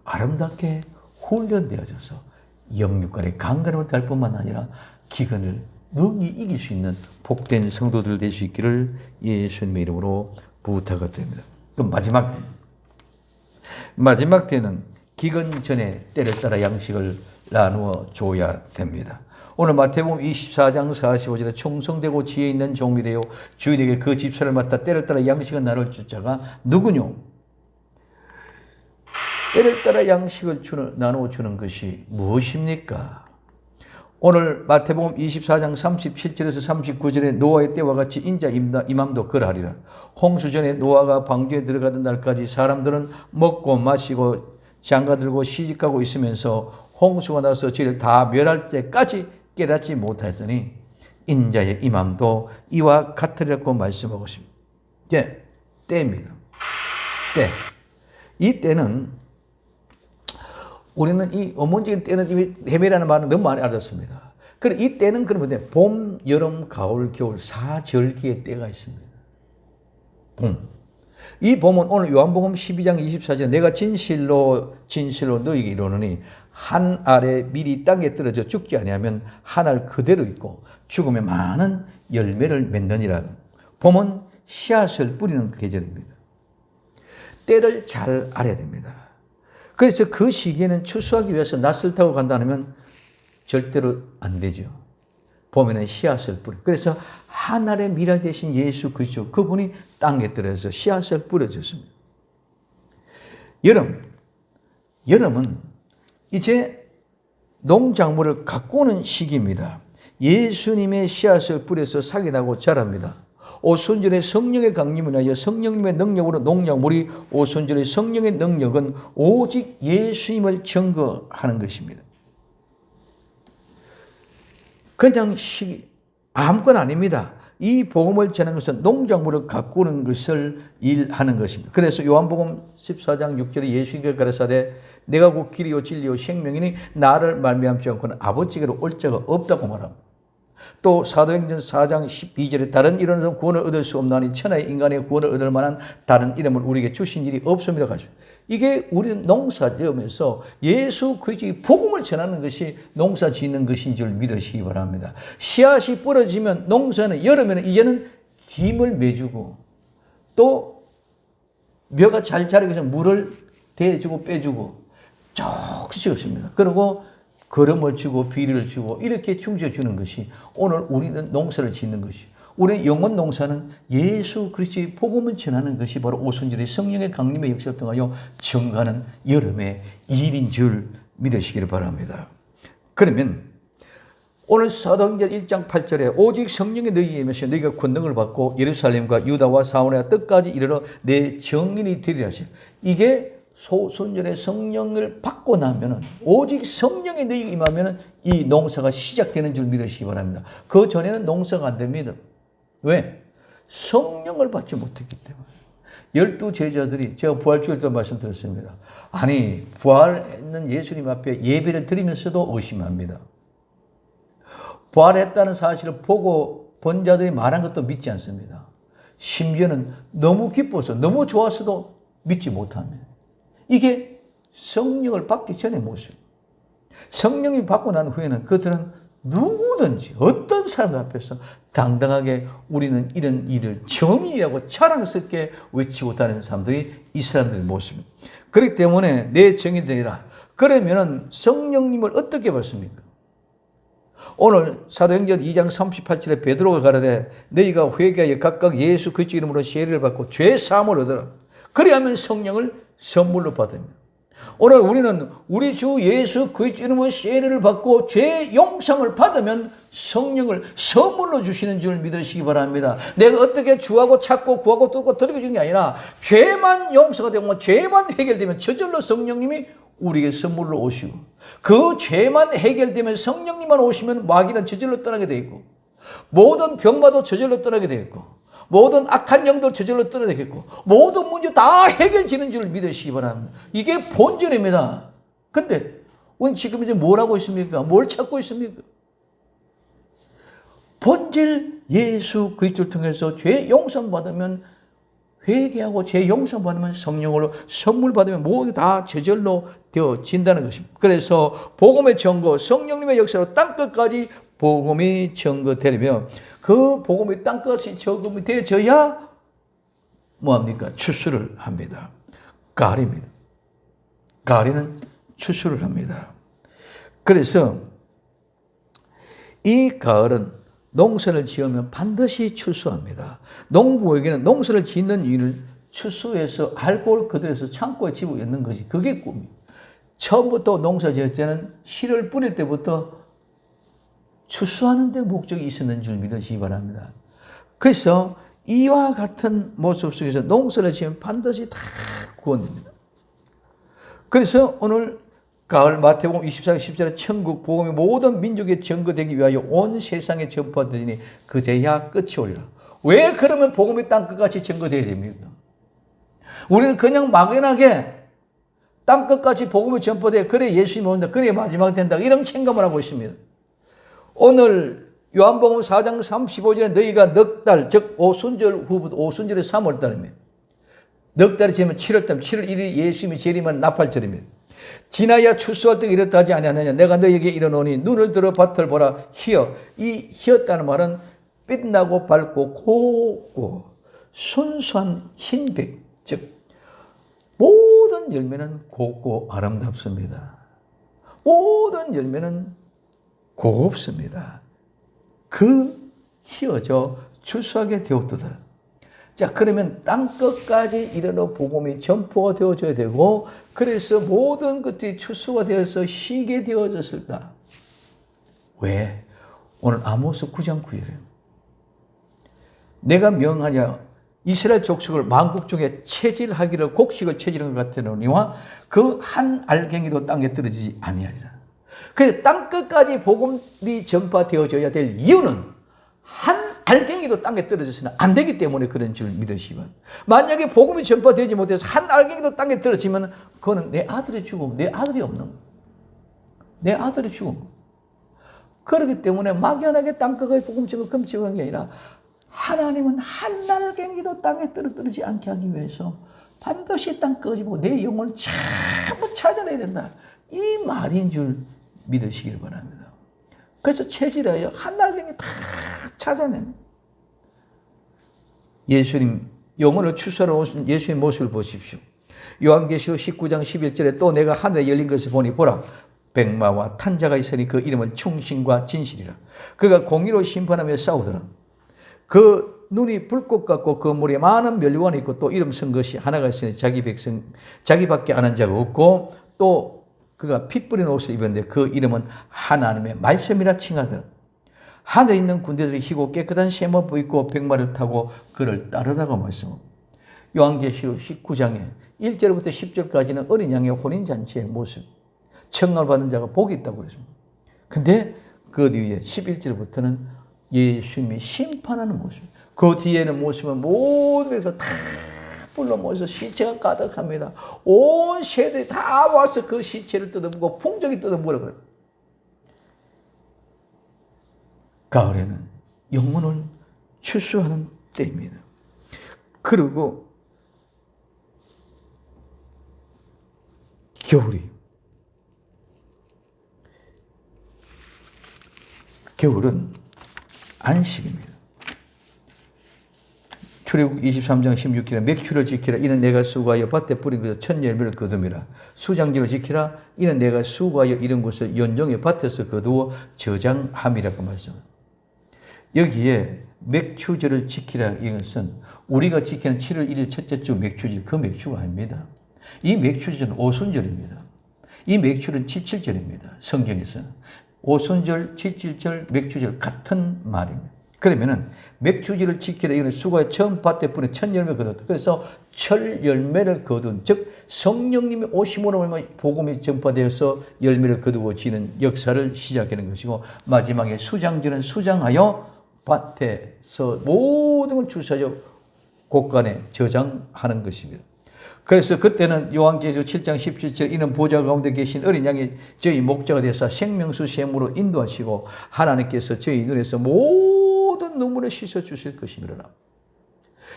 [SPEAKER 1] 아름답게 훈련되어져서 영육간의 강건함을 달 뿐만 아니라 기근을 능히 이길 수 있는 복된 성도들 될 수 있기를 예수님의 이름으로 부탁드립니다. 그럼 마지막 때는 기근 전에 때를 따라 양식을 나누어 줘야 됩니다. 오늘 마태복음 24장 45절에 충성되고 지혜 있는 종이 되어 주인에게 그 집사를 맡아 때를 따라 양식을 나눌 자가 누구뇨? 때를 따라 양식을 나누어 주는 것이 무엇입니까? 오늘 마태복음 24장 37절에서 39절에 노아의 때와 같이 인자 임함도 그러하리라. 홍수 전에 노아가 방주에 들어가던 날까지 사람들은 먹고 마시고 장가들고 시집가고 있으면서 홍수가 나서 저희를 다 멸할 때까지 깨닫지 못하였더니 인자의 임함도 이와 같으리라고 말씀하고 있습니다. 이제 때입니다. 때. 이 때는 우리는 이 어문적인 때는 이미 해매라는 말은 너무 많이 알았습니다. 그리고 이 때는 그러면 봄, 여름, 가을, 겨울 4절기의 때가 있습니다. 봄. 이 봄은 오늘 요한복음 12장 24절 내가 진실로 너희에게 이르노니 한 알에 밀이 땅에 떨어져 죽지 아니하면 한 알 그대로 있고 죽으면 많은 열매를 맺느니라. 봄은 씨앗을 뿌리는 계절입니다. 때를 잘 알아야 됩니다. 그래서 그 시기에는 추수하기 위해서 낫을 타고 간다면 절대로 안 되죠. 봄에는 씨앗을 뿌려. 그래서 하늘의 미랄 대신 예수 그리스도 그분이 땅에 들어서 씨앗을 뿌려줬습니다. 여름은 이제 농작물을 갖고 오는 시기입니다. 예수님의 씨앗을 뿌려서 싹이 나고 자랍니다. 오순절의 성령의 강림을 하여 성령님의 능력으로 농작물이 오순절의 성령의 능력은 오직 예수님을 증거하는 것입니다. 그냥 아무건 아닙니다. 이 복음을 전하는 것은 농작물을 가꾸는 것을 일하는 것입니다. 그래서 요한복음 14장 6절에 예수님께 가라사대 내가 곧 길이요 진리요 생명이니 나를 말미암지 않고는 아버지께로 올 자가 없다고 말합니다. 또 사도행전 4장 12절에 다른 이름으로 구원을 얻을 수 없나니 천하의 인간의 구원을 얻을 만한 다른 이름을 우리에게 주신 일이 없습니다. 이게 우리는 농사지으면서 예수 그리스도의 복음을 전하는 것이 농사 짓는 것인 줄 믿으시기 바랍니다. 씨앗이 부러지면 농사는 여름에는 이제는 김을 매주고 또 묘가 잘 자라기 위해서 물을 대주고 빼주고 조금씩 없습니다. 그리고 거름을 주고 비료를 주고 이렇게 충져주는 것이 오늘 우리는 농사를 짓는 것이 우리의 영혼 농사는 예수 그리스도의 복음을 전하는 것이 바로 오순절의 성령의 강림의 역사를 통하여 증가하는 여름의 일인 줄 믿으시기를 바랍니다. 그러면 오늘 사도행전 1장 8절에 오직 성령이 너희에게 임하시어 너희가 권능을 받고 예루살렘과 유다와 사마리아 끝까지 이르러 내 증인이 되리라 하시오. 이게 소순절에 성령을 받고 나면은 오직 성령이 너희에게 임하면은 이 농사가 시작되는 줄 믿으시기 바랍니다. 그 전에는 농사가 안 됩니다. 왜? 성령을 받지 못했기 때문에. 12 제자들이 제가 부활주일 때 말씀드렸습니다. 아니 부활했는 예수님 앞에 예배를 드리면서도 의심합니다. 부활했다는 사실을 보고 본 자들이 말한 것도 믿지 않습니다. 심지어는 너무 기뻐서 너무 좋아서도 믿지 못합니다. 이게 성령을 받기 전의 모습. 성령이 받고 난 후에는 그들은 누구든지 어떤 사람 앞에서 당당하게 우리는 이런 일을 정의라고 자랑스럽게 외치고 다니는 사람들이 이 사람들의 모습입니다. 그렇기 때문에 내 정의 되리라. 그러면은 성령님을 어떻게 받습니까? 오늘 사도행전 2장 38절에 베드로가 가라되 너희가 회개하여 각각 예수 그리스도 이름으로 세례를 받고 죄 사함을 얻어라. 그리하면 성령을 선물로 받으며 오늘 우리는 우리 주 예수 그리스도 이름으로 세례를 받고 죄 용서를 받으면 성령을 선물로 주시는 줄 믿으시기 바랍니다. 내가 어떻게 주하고 찾고 구하고 뜯고 드리고 게 아니라 죄만 용서가 되고 죄만 해결되면 저절로 성령님이 우리에게 선물로 오시고 그 죄만 해결되면 성령님만 오시면 마귀는 저절로 떠나게 되어 있고 모든 병마도 저절로 떠나게 되어 있고 모든 악한 영도 저절로 떠나겠고 모든 문제 다 해결되는 줄 믿으시기 바랍니다. 이게 본전입니다. 근데 우리 지금 이제 뭘 하고 있습니까? 뭘 찾고 있습니까? 본질 예수 그리스도를 통해서 죄 용서 받으면 회개하고 죄 용서 받으면 성령으로 선물 받으면 모두 다 저절로 되어진다는 것입니다. 그래서 복음의 증거 성령님의 역사로 땅끝까지 복음이 증거되려면 그 복음이 땅끝이 적음이 되어져야 뭐합니까? 추수를 합니다. 가을입니다. 가을에는 추수를 합니다. 그래서 이 가을은 농사를 지으면 반드시 추수합니다. 농부에게는 농사를 짓는 일을 추수해서 알코올 그들에서 창고에 집어넣는 것이 그게 꿈이에요. 처음부터 농사 지을 때는 씨를 뿌릴 때부터 추수하는 데 목적이 있었는 줄 믿으시기 바랍니다. 그래서 이와 같은 모습 속에서 농사를 지으면 반드시 다 구원됩니다. 그래서 오늘 가을 마태복음 24장 10절에 천국 복음이 모든 민족에 증거되기 위하여 온 세상에 전파되니 그제야 끝이 오리라. 왜 그러면 복음이 땅끝까지 증거되어야 됩니까? 우리는 그냥 막연하게 땅끝까지 복음이 전파되어 그래 예수님이 온다. 그래 마지막 된다. 이런 생각을 하고 있습니다. 오늘 요한복음 4장 35절에 너희가 넉 달, 즉 오순절 후부터 오순절의 3월달입니다. 넉 달이 지나면 7월달, 7월 1일 예수님이 재림한 나팔절입니다. 지나야 추수할 때가 이렇다 하지 아니하느냐. 내가 너희에게 이르노니 눈을 들어 밭을 보라. 희어. 이 희었다는 말은 빛나고 밝고 곱고 순수한 흰백, 즉 모든 열매는 곱고 아름답습니다. 모든 열매는 곱습니다. 그 희어져 추수하게 되었도다. 자, 그러면 땅끝까지 이르러 복음이 전포가 되어져야 되고, 그래서 모든 것들이 추수가 되어서 쉬게 되어졌을까? 왜? 오늘 아모스 9장 9절에 내가 명하냐 이스라엘 족속을 만국 중에 체질하기를 곡식을 체질한 것 같으니와 그 한 알갱이도 땅에 떨어지지 아니하리라. 그래서 땅끝까지 복음이 전파되어져야 될 이유는 한 알갱이도 땅에 떨어져서는 안 되기 때문에 그런 줄 믿으시면, 만약에 복음이 전파되지 못해서 한 알갱이도 땅에 떨어지면 그거는 내 아들의 죽음, 내 아들이 없는 거. 내 아들의 죽음. 그렇기 때문에 막연하게 땅끝의 복음 전파 금지한 게 아니라 하나님은 한 알갱이도 땅에 떨어지지 않게 하기 위해서 반드시 땅끝이 보고 내 영혼을 전부 찾아내야 된다. 이 말인 줄 믿으시길 바랍니다. 그래서 체질하여 한 알갱이 다 찾아냅니다. 예수님, 영혼을 추수하러 오신 예수의 모습을 보십시오. 요한계시록 19장 11절에 또 내가 하늘에 열린 것을 보니 보라, 백마와 탄자가 있으니 그 이름은 충신과 진실이라. 그가 공의로 심판하며 싸우더라. 그 눈이 불꽃 같고 그 물에 많은 멸류관이 있고 또 이름 쓴 것이 하나가 있으니 자기 백성, 자기밖에 아는 자가 없고 또 그가 피 뿌린 옷을 입었는데 그 이름은 하나님의 말씀이라 칭하더라. 하늘에 있는 군대들이 희고 깨끗한 쇠마포 입고 백마를 타고 그를 따르라고 말씀합니다. 요한계시록 19장에 1절부터 10절까지는 어린 양의 혼인잔치의 모습, 청함을 받은 자가 복이 있다고 그랬습니다. 근데 그 뒤에 11절부터는 예수님이 심판하는 모습, 그 뒤에는 모습은 모든 데서 다 불러 모여서 시체가 가득합니다. 온 세대들이 다 와서 그 시체를 뜯어보고 풍족이 뜯어보려고 그래요. 가을에는 영혼을 추수하는 때입니다. 그리고 겨울은 안식입니다. 출애굽 23장 16절에 맥추를 지키라. 이는 내가 수고하여 밭에 뿌린 것을 첫 열매를 거둠이라. 수장지를 지키라. 이는 내가 수고하여 이런 것을 연종의 밭에서 거두어 저장함이라고 말씀합니다. 여기에 맥추절을 지키라, 이것은 우리가 지키는 7월 1일 첫째 주 맥추절, 그 맥추가 아닙니다. 이 맥추절은 오순절입니다. 이 맥추는 지칠절입니다. 성경에서는 오순절, 지칠절, 맥추절 같은 말입니다. 그러면은 맥추절을 지키라, 이는 수고에 처음 밭에 뿌린 첫 열매 거뒀다. 그래서 첫 열매를 거둔, 즉 성령님이 오심으로 복음이 전파되어서 열매를 거두고 지는 역사를 시작하는 것이고, 마지막에 수장절은 수장하여 밭에서 모든 걸 주사져 곳간에 저장하는 것입니다. 그래서 그때는 요한계시록 7장 17절 이는 보좌 가운데 계신 어린 양이 저희 목자가 되사 생명수 샘으로 인도하시고 하나님께서 저희 눈에서 모든 눈물을 씻어 주실 것이니라.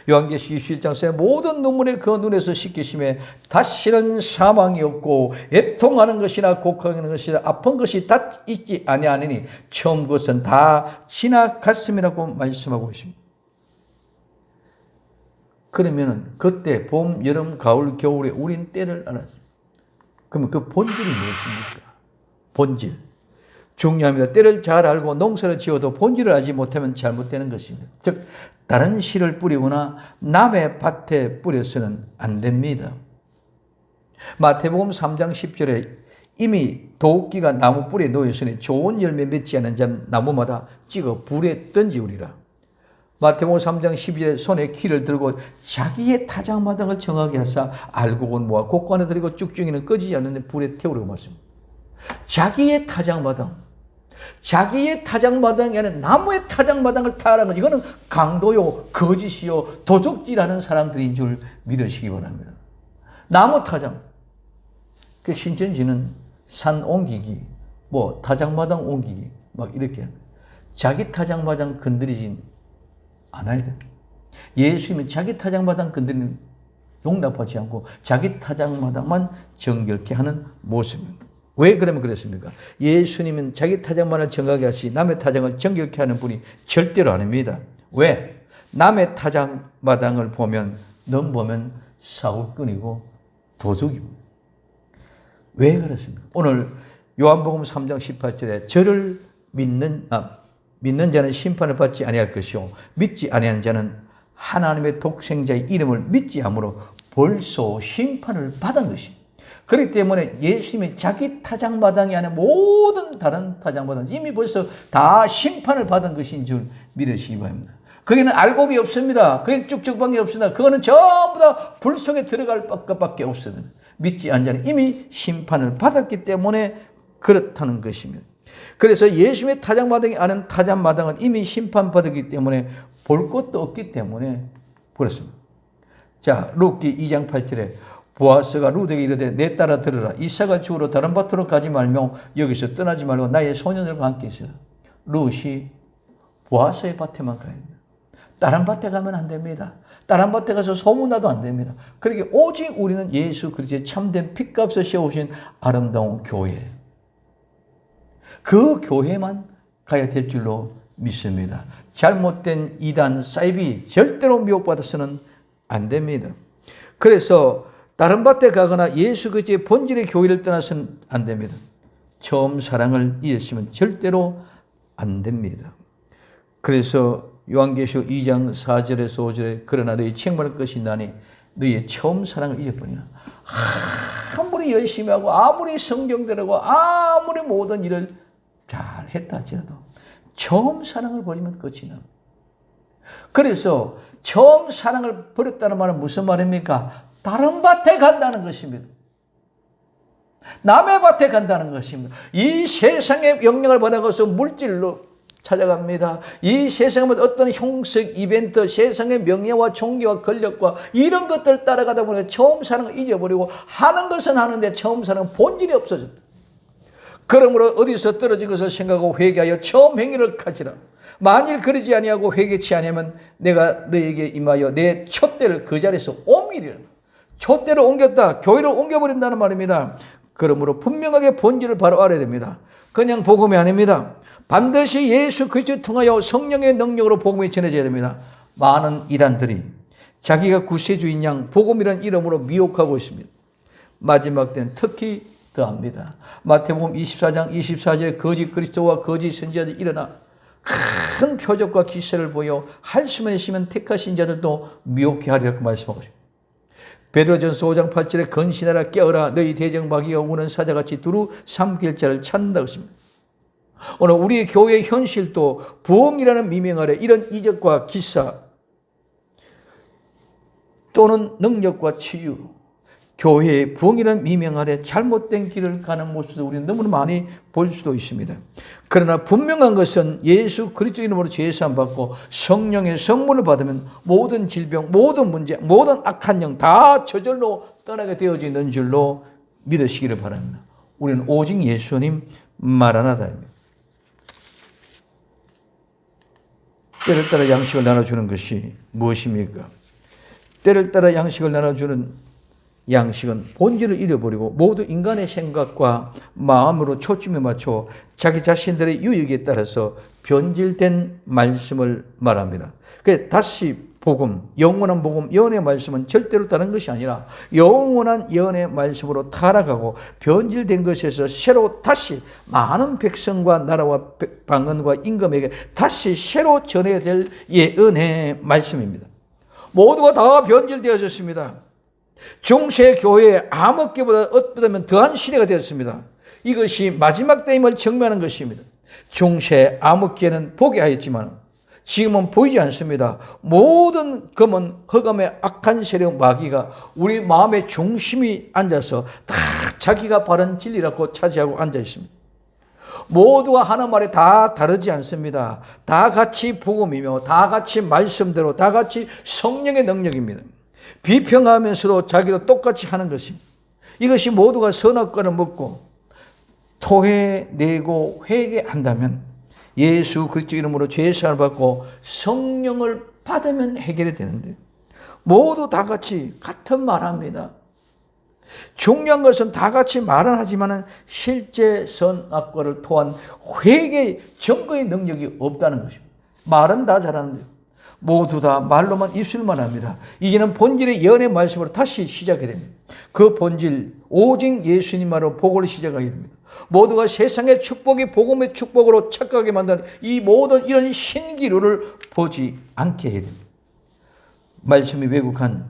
[SPEAKER 1] 요한계시록 17장 4 모든 눈물에 그 눈에서 씻기심에 다시는 사망이 없고 애통하는 것이나 곡하는 것이나 아픈 것이 다 있지 아니하니 처음 것은 다 지나갔음이라고 말씀하고 있습니다. 그러면은 그때 봄, 여름, 가을, 겨울에 우린 때를 알았습니다. 그러면 그 본질이 무엇입니까? 본질. 중요합니다. 때를 잘 알고 농사를 지어도 본질을 알지 못하면 잘못되는 것입니다. 즉 다른 씨를 뿌리거나 남의 밭에 뿌려서는 안 됩니다. 마태복음 3장 10절에 이미 도끼가 나무 뿌리에 놓였으니 좋은 열매 맺지 않은 자는 나무마다 찍어 불에 던지우리라. 마태복음 3장 12절에 손에 키를 들고 자기의 타작마당을 정하게 하사 알곡은 모아 곡간에 들이고 쭉쭉이는 꺼지지 않는 불에 태우라고 말씀합니다. 자기의 타작마당. 자기의 타작마당이 아니라 나무의 타작마당을 타라는 것, 이거는 강도요, 거짓이요, 도적질하는 사람들인 줄 믿으시기 바랍니다. 나무 타작. 그 신천지는 산 옮기기, 뭐 타작마당 옮기기, 막 이렇게 자기 타작마당 건드리지 않아야 돼. 예수님은 자기 타작마당 건드리는 용납하지 않고 자기 타작마당만 정결케 하는 모습입니다. 왜 그러면 그랬습니까? 예수님은 자기 타작만을 정하게 하시 남의 타작을 정결케 하는 분이 절대로 아닙니다. 왜? 남의 타작마당을 보면 넘보면 사기꾼이고 도둑입니다. 왜 그렇습니까? 오늘 요한복음 3장 18절에 저를 믿는 자는 심판을 받지 아니할 것이요 믿지 아니하는 자는 하나님의 독생자의 이름을 믿지 않으므로 벌써 심판을 받은 것입니다. 그렇기 때문에 예수님이 자기 타작마당이 아니라 모든 다른 타작마당 이미 벌써 다 심판을 받은 것인 줄 믿으시기 바랍니다. 거기는 알곡이 없습니다. 거기는 쭉쭉방이 없습니다. 그거는 전부 다 불 속에 들어갈 것밖에 없습니다. 믿지 않는 자는 이미 심판을 받았기 때문에 그렇다는 것입니다. 그래서 예수님의 타작마당이 아는 타작마당은 이미 심판받았기 때문에 볼 것도 없기 때문에 그렇습니다. 자, 룻기 2장 8절에 보아스가 룻에게 이르되 내 딸아 들으라. 이삭을 죽으러 다른 밭으로 가지 말며 여기서 떠나지 말고 나의 소년들과 함께 있으라. 룻이 보아스의 밭에만 가야 됩니다. 다른 밭에 가면 안 됩니다. 다른 밭에 가서 소문나도 안 됩니다. 그러니까 오직 우리는 예수 그리스도의 참된 핏값을 세우신 아름다운 교회, 그 교회만 가야 될 줄로 믿습니다. 잘못된 이단 사이비 절대로 미혹받아서는 안 됩니다. 그래서 다른 밭에 가거나 예수 그리스도의 본질의 교회를 떠나서는 안 됩니다. 처음 사랑을 잃으시면 절대로 안 됩니다. 그래서 요한계시록 2장 4절에서 5절에 그러나 너희 책망할 것이 나니 너희의 처음 사랑을 잊어버리나. 아무리 열심히 하고 아무리 성경대로고 아무리 모든 일을 잘 했다 할지라도 처음 사랑을 버리면 끝이 납니다. 그래서 처음 사랑을 버렸다는 말은 무슨 말입니까? 다른 밭에 간다는 것입니다. 남의 밭에 간다는 것입니다. 이 세상의 영향을 받아가서 물질로 찾아갑니다. 이 세상에 어떤 형식, 이벤트, 세상의 명예와 종교와 권력과 이런 것들 따라가다 보니까 처음 사랑을 잊어버리고 하는 것은 하는데 처음 사랑은 본질이 없어졌다. 그러므로 어디서 떨어진 것을 생각하고 회개하여 처음 행위를 가지라. 만일 그러지 아니하고 회개치 아니하면 내가 너에게 임하여 내 촛대를 그 자리에서 옮기리라. 촛대를 옮겼다. 교회를 옮겨버린다는 말입니다. 그러므로 분명하게 본질을 바로 알아야 됩니다. 그냥 복음이 아닙니다. 반드시 예수 그리스도를 통하여 성령의 능력으로 복음이 전해져야 됩니다. 많은 이단들이 자기가 구세주인 양 복음이라는 이름으로 미혹하고 있습니다. 마지막 때는 특히 더합니다. 마태복음 24장 24절에 거짓 그리스도와 거짓 선지자들이 일어나 큰 표적과 기사를 보여 할 수만 있으면 택하신 자들도 미혹해 하리라고 말씀하고 있습니다. 베드로전서 5장 8절에 건신하라 깨어라 너희 대적 마귀가 우는 사자같이 두루 삼킬 자를 찾는다고 했습니다. 오늘 우리 교회의 현실도 부흥이라는 미명 아래 이런 이적과 기사 또는 능력과 치유, 교회의 부흥이라는 미명 아래 잘못된 길을 가는 모습도 우리는 너무나 많이 볼 수도 있습니다. 그러나 분명한 것은 예수 그리스도 이름으로 죄사함 받고 성령의 성물을 받으면 모든 질병, 모든 문제, 모든 악한 영 다 저절로 떠나게 되어지는 줄로 믿으시기를 바랍니다. 우리는 오직 예수님 마라나다입니다. 때를 따라 양식을 나눠주는 것이 무엇입니까? 때를 따라 양식을 나눠주는 양식은 본질을 잃어버리고 모두 인간의 생각과 마음으로 초점에 맞춰 자기 자신들의 유익에 따라서 변질된 말씀을 말합니다. 그래서 다시 복음, 영원한 복음, 연의 말씀은 절대로 다른 것이 아니라 영원한 연의 말씀으로 타락하고 변질된 것에서 새로 다시 많은 백성과 나라와 방언과 임금에게 다시 새로 전해야 될 예언의 말씀입니다. 모두가 다 변질되어졌습니다. 중세 교회의 암흑기보다 어쩌면 더한 시대가 되었습니다. 이것이 마지막 때임을 증명하는 것입니다. 중세 암흑기에는 보게 하였지만 지금은 보이지 않습니다. 모든 검은 흑암의 악한 세력 마귀가 우리 마음의 중심이 앉아서 다 자기가 바른 진리라고 차지하고 앉아 있습니다. 모두가 하는 말이 다 다르지 않습니다. 다 같이 복음이며 다 같이 말씀대로 다 같이 성령의 능력입니다. 비평하면서도 자기도 똑같이 하는 것입니다. 이것이 모두가 선악과를 먹고 토해내고 회개한다면 예수 그리스도 이름으로 죄사함을 받고 성령을 받으면 해결이 되는데 모두 다 같이 같은 말합니다. 중요한 것은 다 같이 말은 하지만 실제 선악과를 토한 회개 증거의 능력이 없다는 것입니다. 말은 다 잘하는데 모두 다 말로만 입술만 합니다. 이제는 본질의 연의 말씀으로 다시 시작해야 됩니다. 그 본질 오직 예수님만으로 복을 시작하게 됩니다. 모두가 세상의 축복이 복음의 축복으로 착각하게 만드는 이 모든 이런 신기루를 보지 않게 해야 됩니다. 말씀이 왜곡한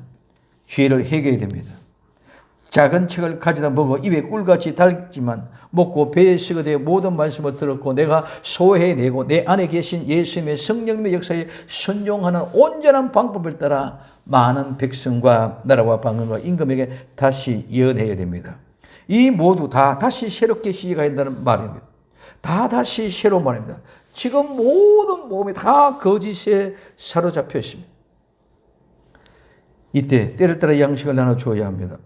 [SPEAKER 1] 죄를 해결해야 됩니다. 작은 책을 가져다 먹어 입에 꿀같이 달지만 먹고 배에 식어되 모든 말씀을 들었고 내가 소해내고 내 안에 계신 예수님의 성령님의 역사에 순종하는 온전한 방법을 따라 많은 백성과 나라와 방언과 임금에게 다시 예언해야 됩니다. 이 모두 다 다시 새롭게 시작해야 한다는 말입니다. 다시 새로운 말입니다. 지금 모든 복음이 다 거짓에 사로잡혀 있습니다. 이때 때를 따라 양식을 나눠주어야 합니다.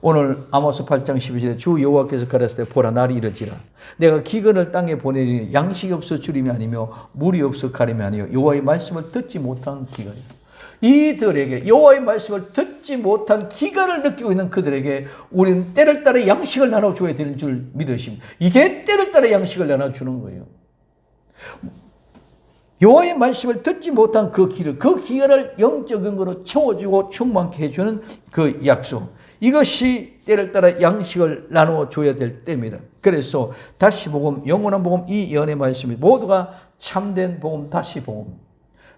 [SPEAKER 1] 오늘 아모스 8장 12절에 주 여호와께서 가라사대 보라 날이 이르지라 내가 기근을 땅에 보내리니 양식이 없어 주림이 아니며 물이 없어 가림이 아니요 여호와의 말씀을 듣지 못한 기근이라. 이들에게 여호와의 말씀을 듣지 못한 기간을 느끼고 있는 그들에게 우리는 때를 따라 양식을 나눠줘야 되는 줄 믿으십니다. 이게 때를 따라 양식을 나눠주는 거예요. 여호와의 말씀을 듣지 못한 그 기간을 영적인 것으로 채워주고 충만케 해주는 그 약속. 이것이 때를 따라 양식을 나눠줘야 될 때입니다. 그래서 다시 복음, 영원한 복음, 이 예언의 말씀이 모두가 참된 복음, 다시 복음.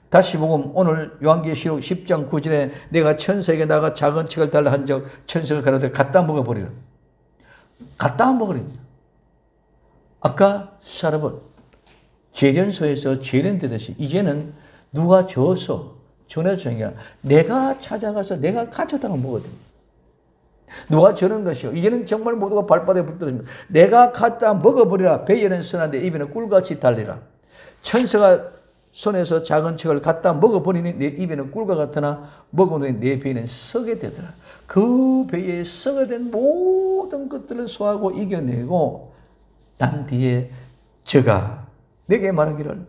[SPEAKER 1] 다시 복음, 오늘 요한계시록 10장 9절에 내가 천사에게 나가 작은 책을 달라 한 적 천사가 가라되 갖다 먹어버리라. 갖다 먹으랍니다. 아까 사람은 재련소에서 재련되듯이 이제는 누가 줘서 전해서 내가 찾아가서 내가 가져다가 먹어야 됩니다. 누가 저는 것이요. 이제는 정말 모두가 발바닥에 붙들어집니다. 내가 갖다 먹어버리라. 배에는 선한데 입에는 꿀같이 달리라. 천사가 손에서 작은 책을 갖다 먹어버리니 내 입에는 꿀과 같으나 먹어놓으니 내 배에는 썩게 되더라. 그 배에 썩게 된 모든 것들을 소화하고 이겨내고 난 뒤에 저가 내게 말하기를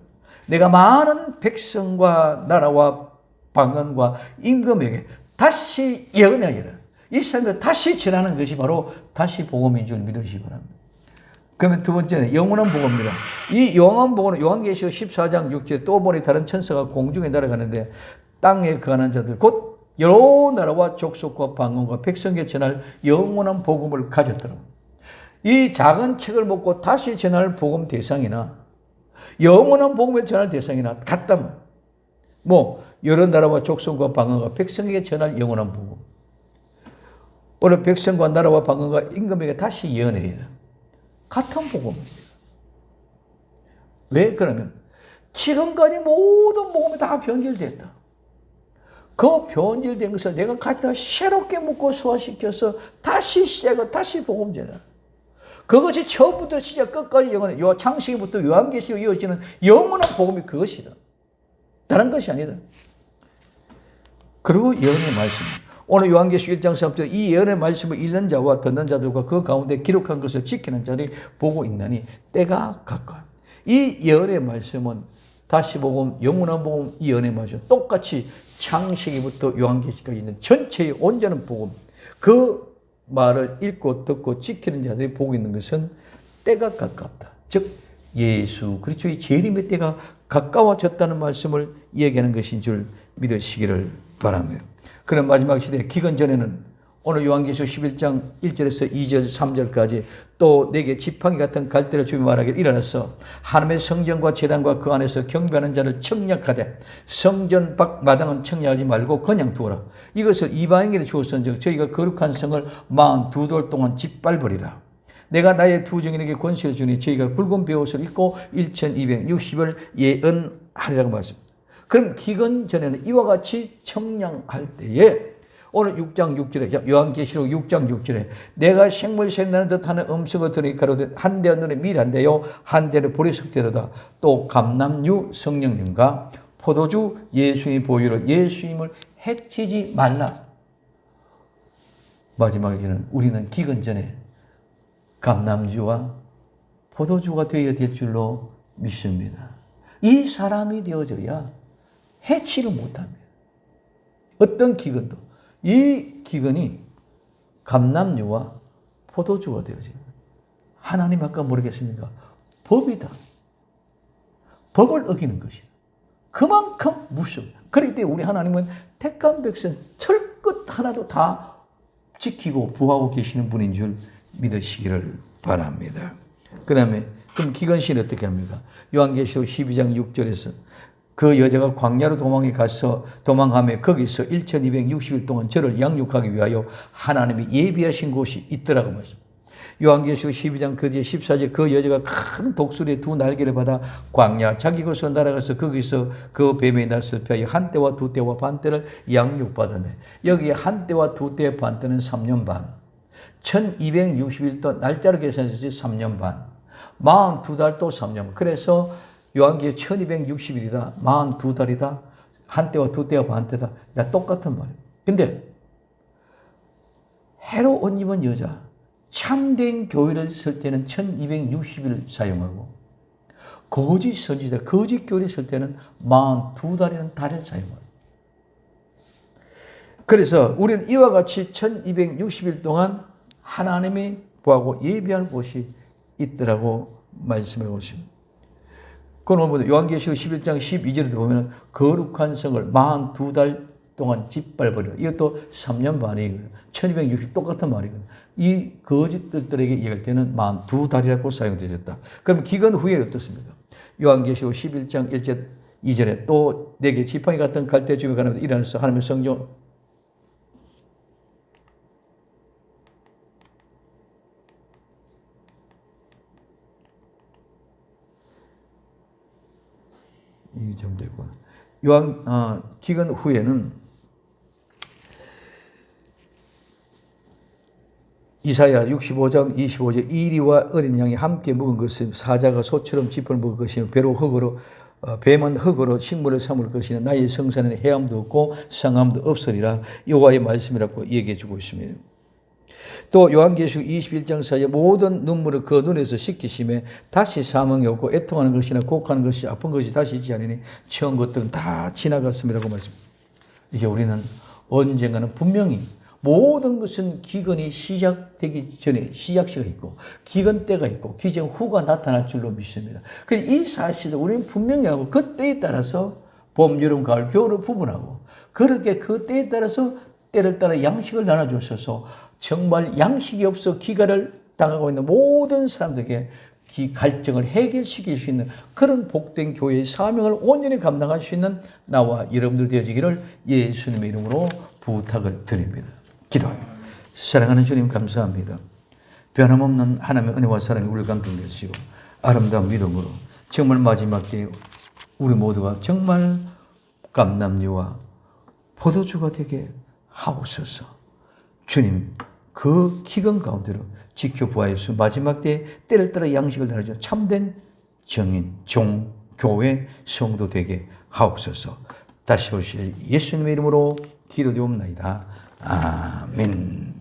[SPEAKER 1] 내가 많은 백성과 나라와 방언과 임금에게 다시 예언하리라. 이 사람이 다시 전하는 것이 바로 다시 복음인 줄 믿으시기 바랍니다. 그러면 두 번째는 영원한 복음입니다. 이 영원한 복음은 요한계시록 14장 6절에 또 보니 다른 천사가 공중에 날아가는데 땅에 거하는 자들 곧 여러 나라와 족속과 방언과 백성에게 전할 영원한 복음을 가졌더라. 이 작은 책을 먹고 다시 전할 복음 대상이나 영원한 복음을 전할 대상이나 같다면 뭐 여러 나라와 족속과 방언과 백성에게 전할 영원한 복음. 오늘 백성과 나라와 방언과 임금에게 다시 예언해야 해요. 같은 복음입니다. 왜 그러면 지금까지 모든 복음이 다 변질됐다. 그 변질된 것을 내가 가져다 새롭게 묶고 소화시켜서 다시 시작을 다시 복음 전해. 그것이 처음부터 시작 끝까지 영원해. 창세기부터 요한계시로 이어지는 영원한 복음이 그것이다. 다른 것이 아니다. 그리고 예언의 말씀입니다. 오늘 요한계시록 1장 3절 이 예언의 말씀을 읽는 자와 듣는 자들과 그 가운데 기록한 것을 지키는 자들이 보고 있나니 때가 가까워. 이 예언의 말씀은 다시 복음, 영원한 복음, 이 예언의 말씀 똑같이 창세기부터 요한계시까지 있는 전체의 온전한 복음 그 말을 읽고 듣고 지키는 자들이 보고 있는 것은 때가 가깝다. 즉 예수 그리스도의 재림의 때가 가까워졌다는 말씀을 얘기하는 것인 줄 믿으시기를 바랍니다. 그런 마지막 시대에 기근 전에는 오늘 요한계시록 11장 1절에서 2절 3절까지 또 내게 지팡이 같은 갈대를 주며 말하기를 일어나서 하나님의 성전과 제단과 그 안에서 경배하는 자를 청량하되 성전 밖 마당은 청량하지 말고 그냥 두어라. 이것을 이방인에게 주었은즉 저희가 거룩한 성을 42돌 동안 짓밟으리라. 내가 나의 두 증인에게 권세를 주니 저희가 굵은 베옷을 입고 1260을 예언하리라고 말씀합니다. 그럼 기근 전에는 이와 같이 청량할 때에 오늘 6장 6절에 요한계시록 6장 6절에 내가 생물새 나는 듯하는 음성을 들으니 가로되 한 대는 눈에 밀한데요 한 대는 보리석대로다. 또 감람류 성령님과 포도주 예수의 보혈로 예수님을 해치지 말라. 마지막에는 우리는 기근 전에 감람주와 포도주가 되어야 될 줄로 믿습니다. 이 사람이 되어져야 해치를 못합니다. 어떤 기근도 이 기근이 감람류와 포도주가 되어집니다. 하나님 아까 모르겠습니까? 법이다. 법을 어기는 것이다. 그만큼 무섭습니다. 그렇기 때문에 우리 하나님은 택한 백성 철끝 하나도 다 지키고 보호하고 계시는 분인 줄 믿으시기를 바랍니다. 그 다음에 그럼 기근시는 어떻게 합니까? 요한계시록 12장 6절에서 그 여자가 광야로 도망하며 거기서 1260일 동안 저를 양육하기 위하여 하나님이 예비하신 곳이 있더라고 말씀. 요한계시록 12장 그 뒤에 14절 그 여자가 큰 독수리의 두 날개를 받아 광야 자기 곳으로 날아가서 거기서 그 뱀의 낯을 피하여 한 때와 두 때와 반 때를 양육받으며 여기에 한 때와 두 때의 반 때는 3년 반 1260일 동안 날짜로 계산해서 3년 반 42달 또 3년. 그래서 요한계시록 1260일이다. 42달이다. 한때와 두 때와 반때다. 다 똑같은 말이에요. 근데 해로 옷 입은 여자, 참된 교회를 쓸 때는 1260일 사용하고 거짓 선지자, 거짓 교회를 쓸 때는 42달이라는 달을 사용합니다. 그래서 우리는 이와 같이 1260일 동안 하나님이 보하고 예비할 곳이 있더라고 말씀해 보십니다. 그건 오늘 요한계시록 11장 12절에 보면 거룩한 성을 42달 동안 짓밟으려. 이것도 3년 반이거든요. 1260 똑같은 말이거든요. 이 거짓들에게 얘기할 때는 42달이라고 사용되었다. 그럼 기근 후에 어떻습니까? 요한계시록 11장 1절 2절에 또 내게 지팡이 같은 갈대 주에 가면서 일어나서 하나님의 성령 이 점 되고 기근 후에는 이사야 65장 25절 이리와 어린 양이 함께 먹은 것은 사자가 소처럼 짚을 먹을 것이며 배로 흙으로 뱀은 흙으로 식물을 삼을 것이며 나의 성산에는 해암도 없고 상암도 없으리라 여호와의 말씀이라고 얘기해 주고 있습니다. 또 요한계시록 21장 사이에 모든 눈물을 그 눈에서 씻기심에 다시 사망이 없고 애통하는 것이나 곡하는 것이 아픈 것이 다시 있지 않으니 처음 것들은 다 지나갔음이라고 말씀합니다. 이제 우리는 언젠가는 분명히 모든 것은 기근이 시작되기 전에 시작시가 있고 기근 때가 있고 기근 후가 나타날 줄로 믿습니다. 그래서 이 사실을 우리는 분명히 하고 그 때에 따라서 봄, 여름, 가을, 겨울을 구분하고 그렇게 그 때에 따라서 때를 따라 양식을 나눠주셔서 정말 양식이 없어 기가를 당하고 있는 모든 사람들에게 갈증을 해결시킬 수 있는 그런 복된 교회의 사명을 온전히 감당할 수 있는 나와 여러분들 되어지기를 예수님의 이름으로 부탁을 드립니다. 기도합니다. 사랑하는 주님 감사합니다. 변함없는 하나님의 은혜와 사랑이 우리를 감동되시고 아름다운 믿음으로 정말 마지막 때에 우리 모두가 정말 감남류와 포도주가 되게 하옵소서. 주님 그 기근 가운데로 지켜보아서 마지막 때에 때를 따라 양식을 나눠주는 참된 정인, 종, 교회, 성도 되게 하옵소서. 다시 오실 예수님의 이름으로 기도되옵나이다. 아멘.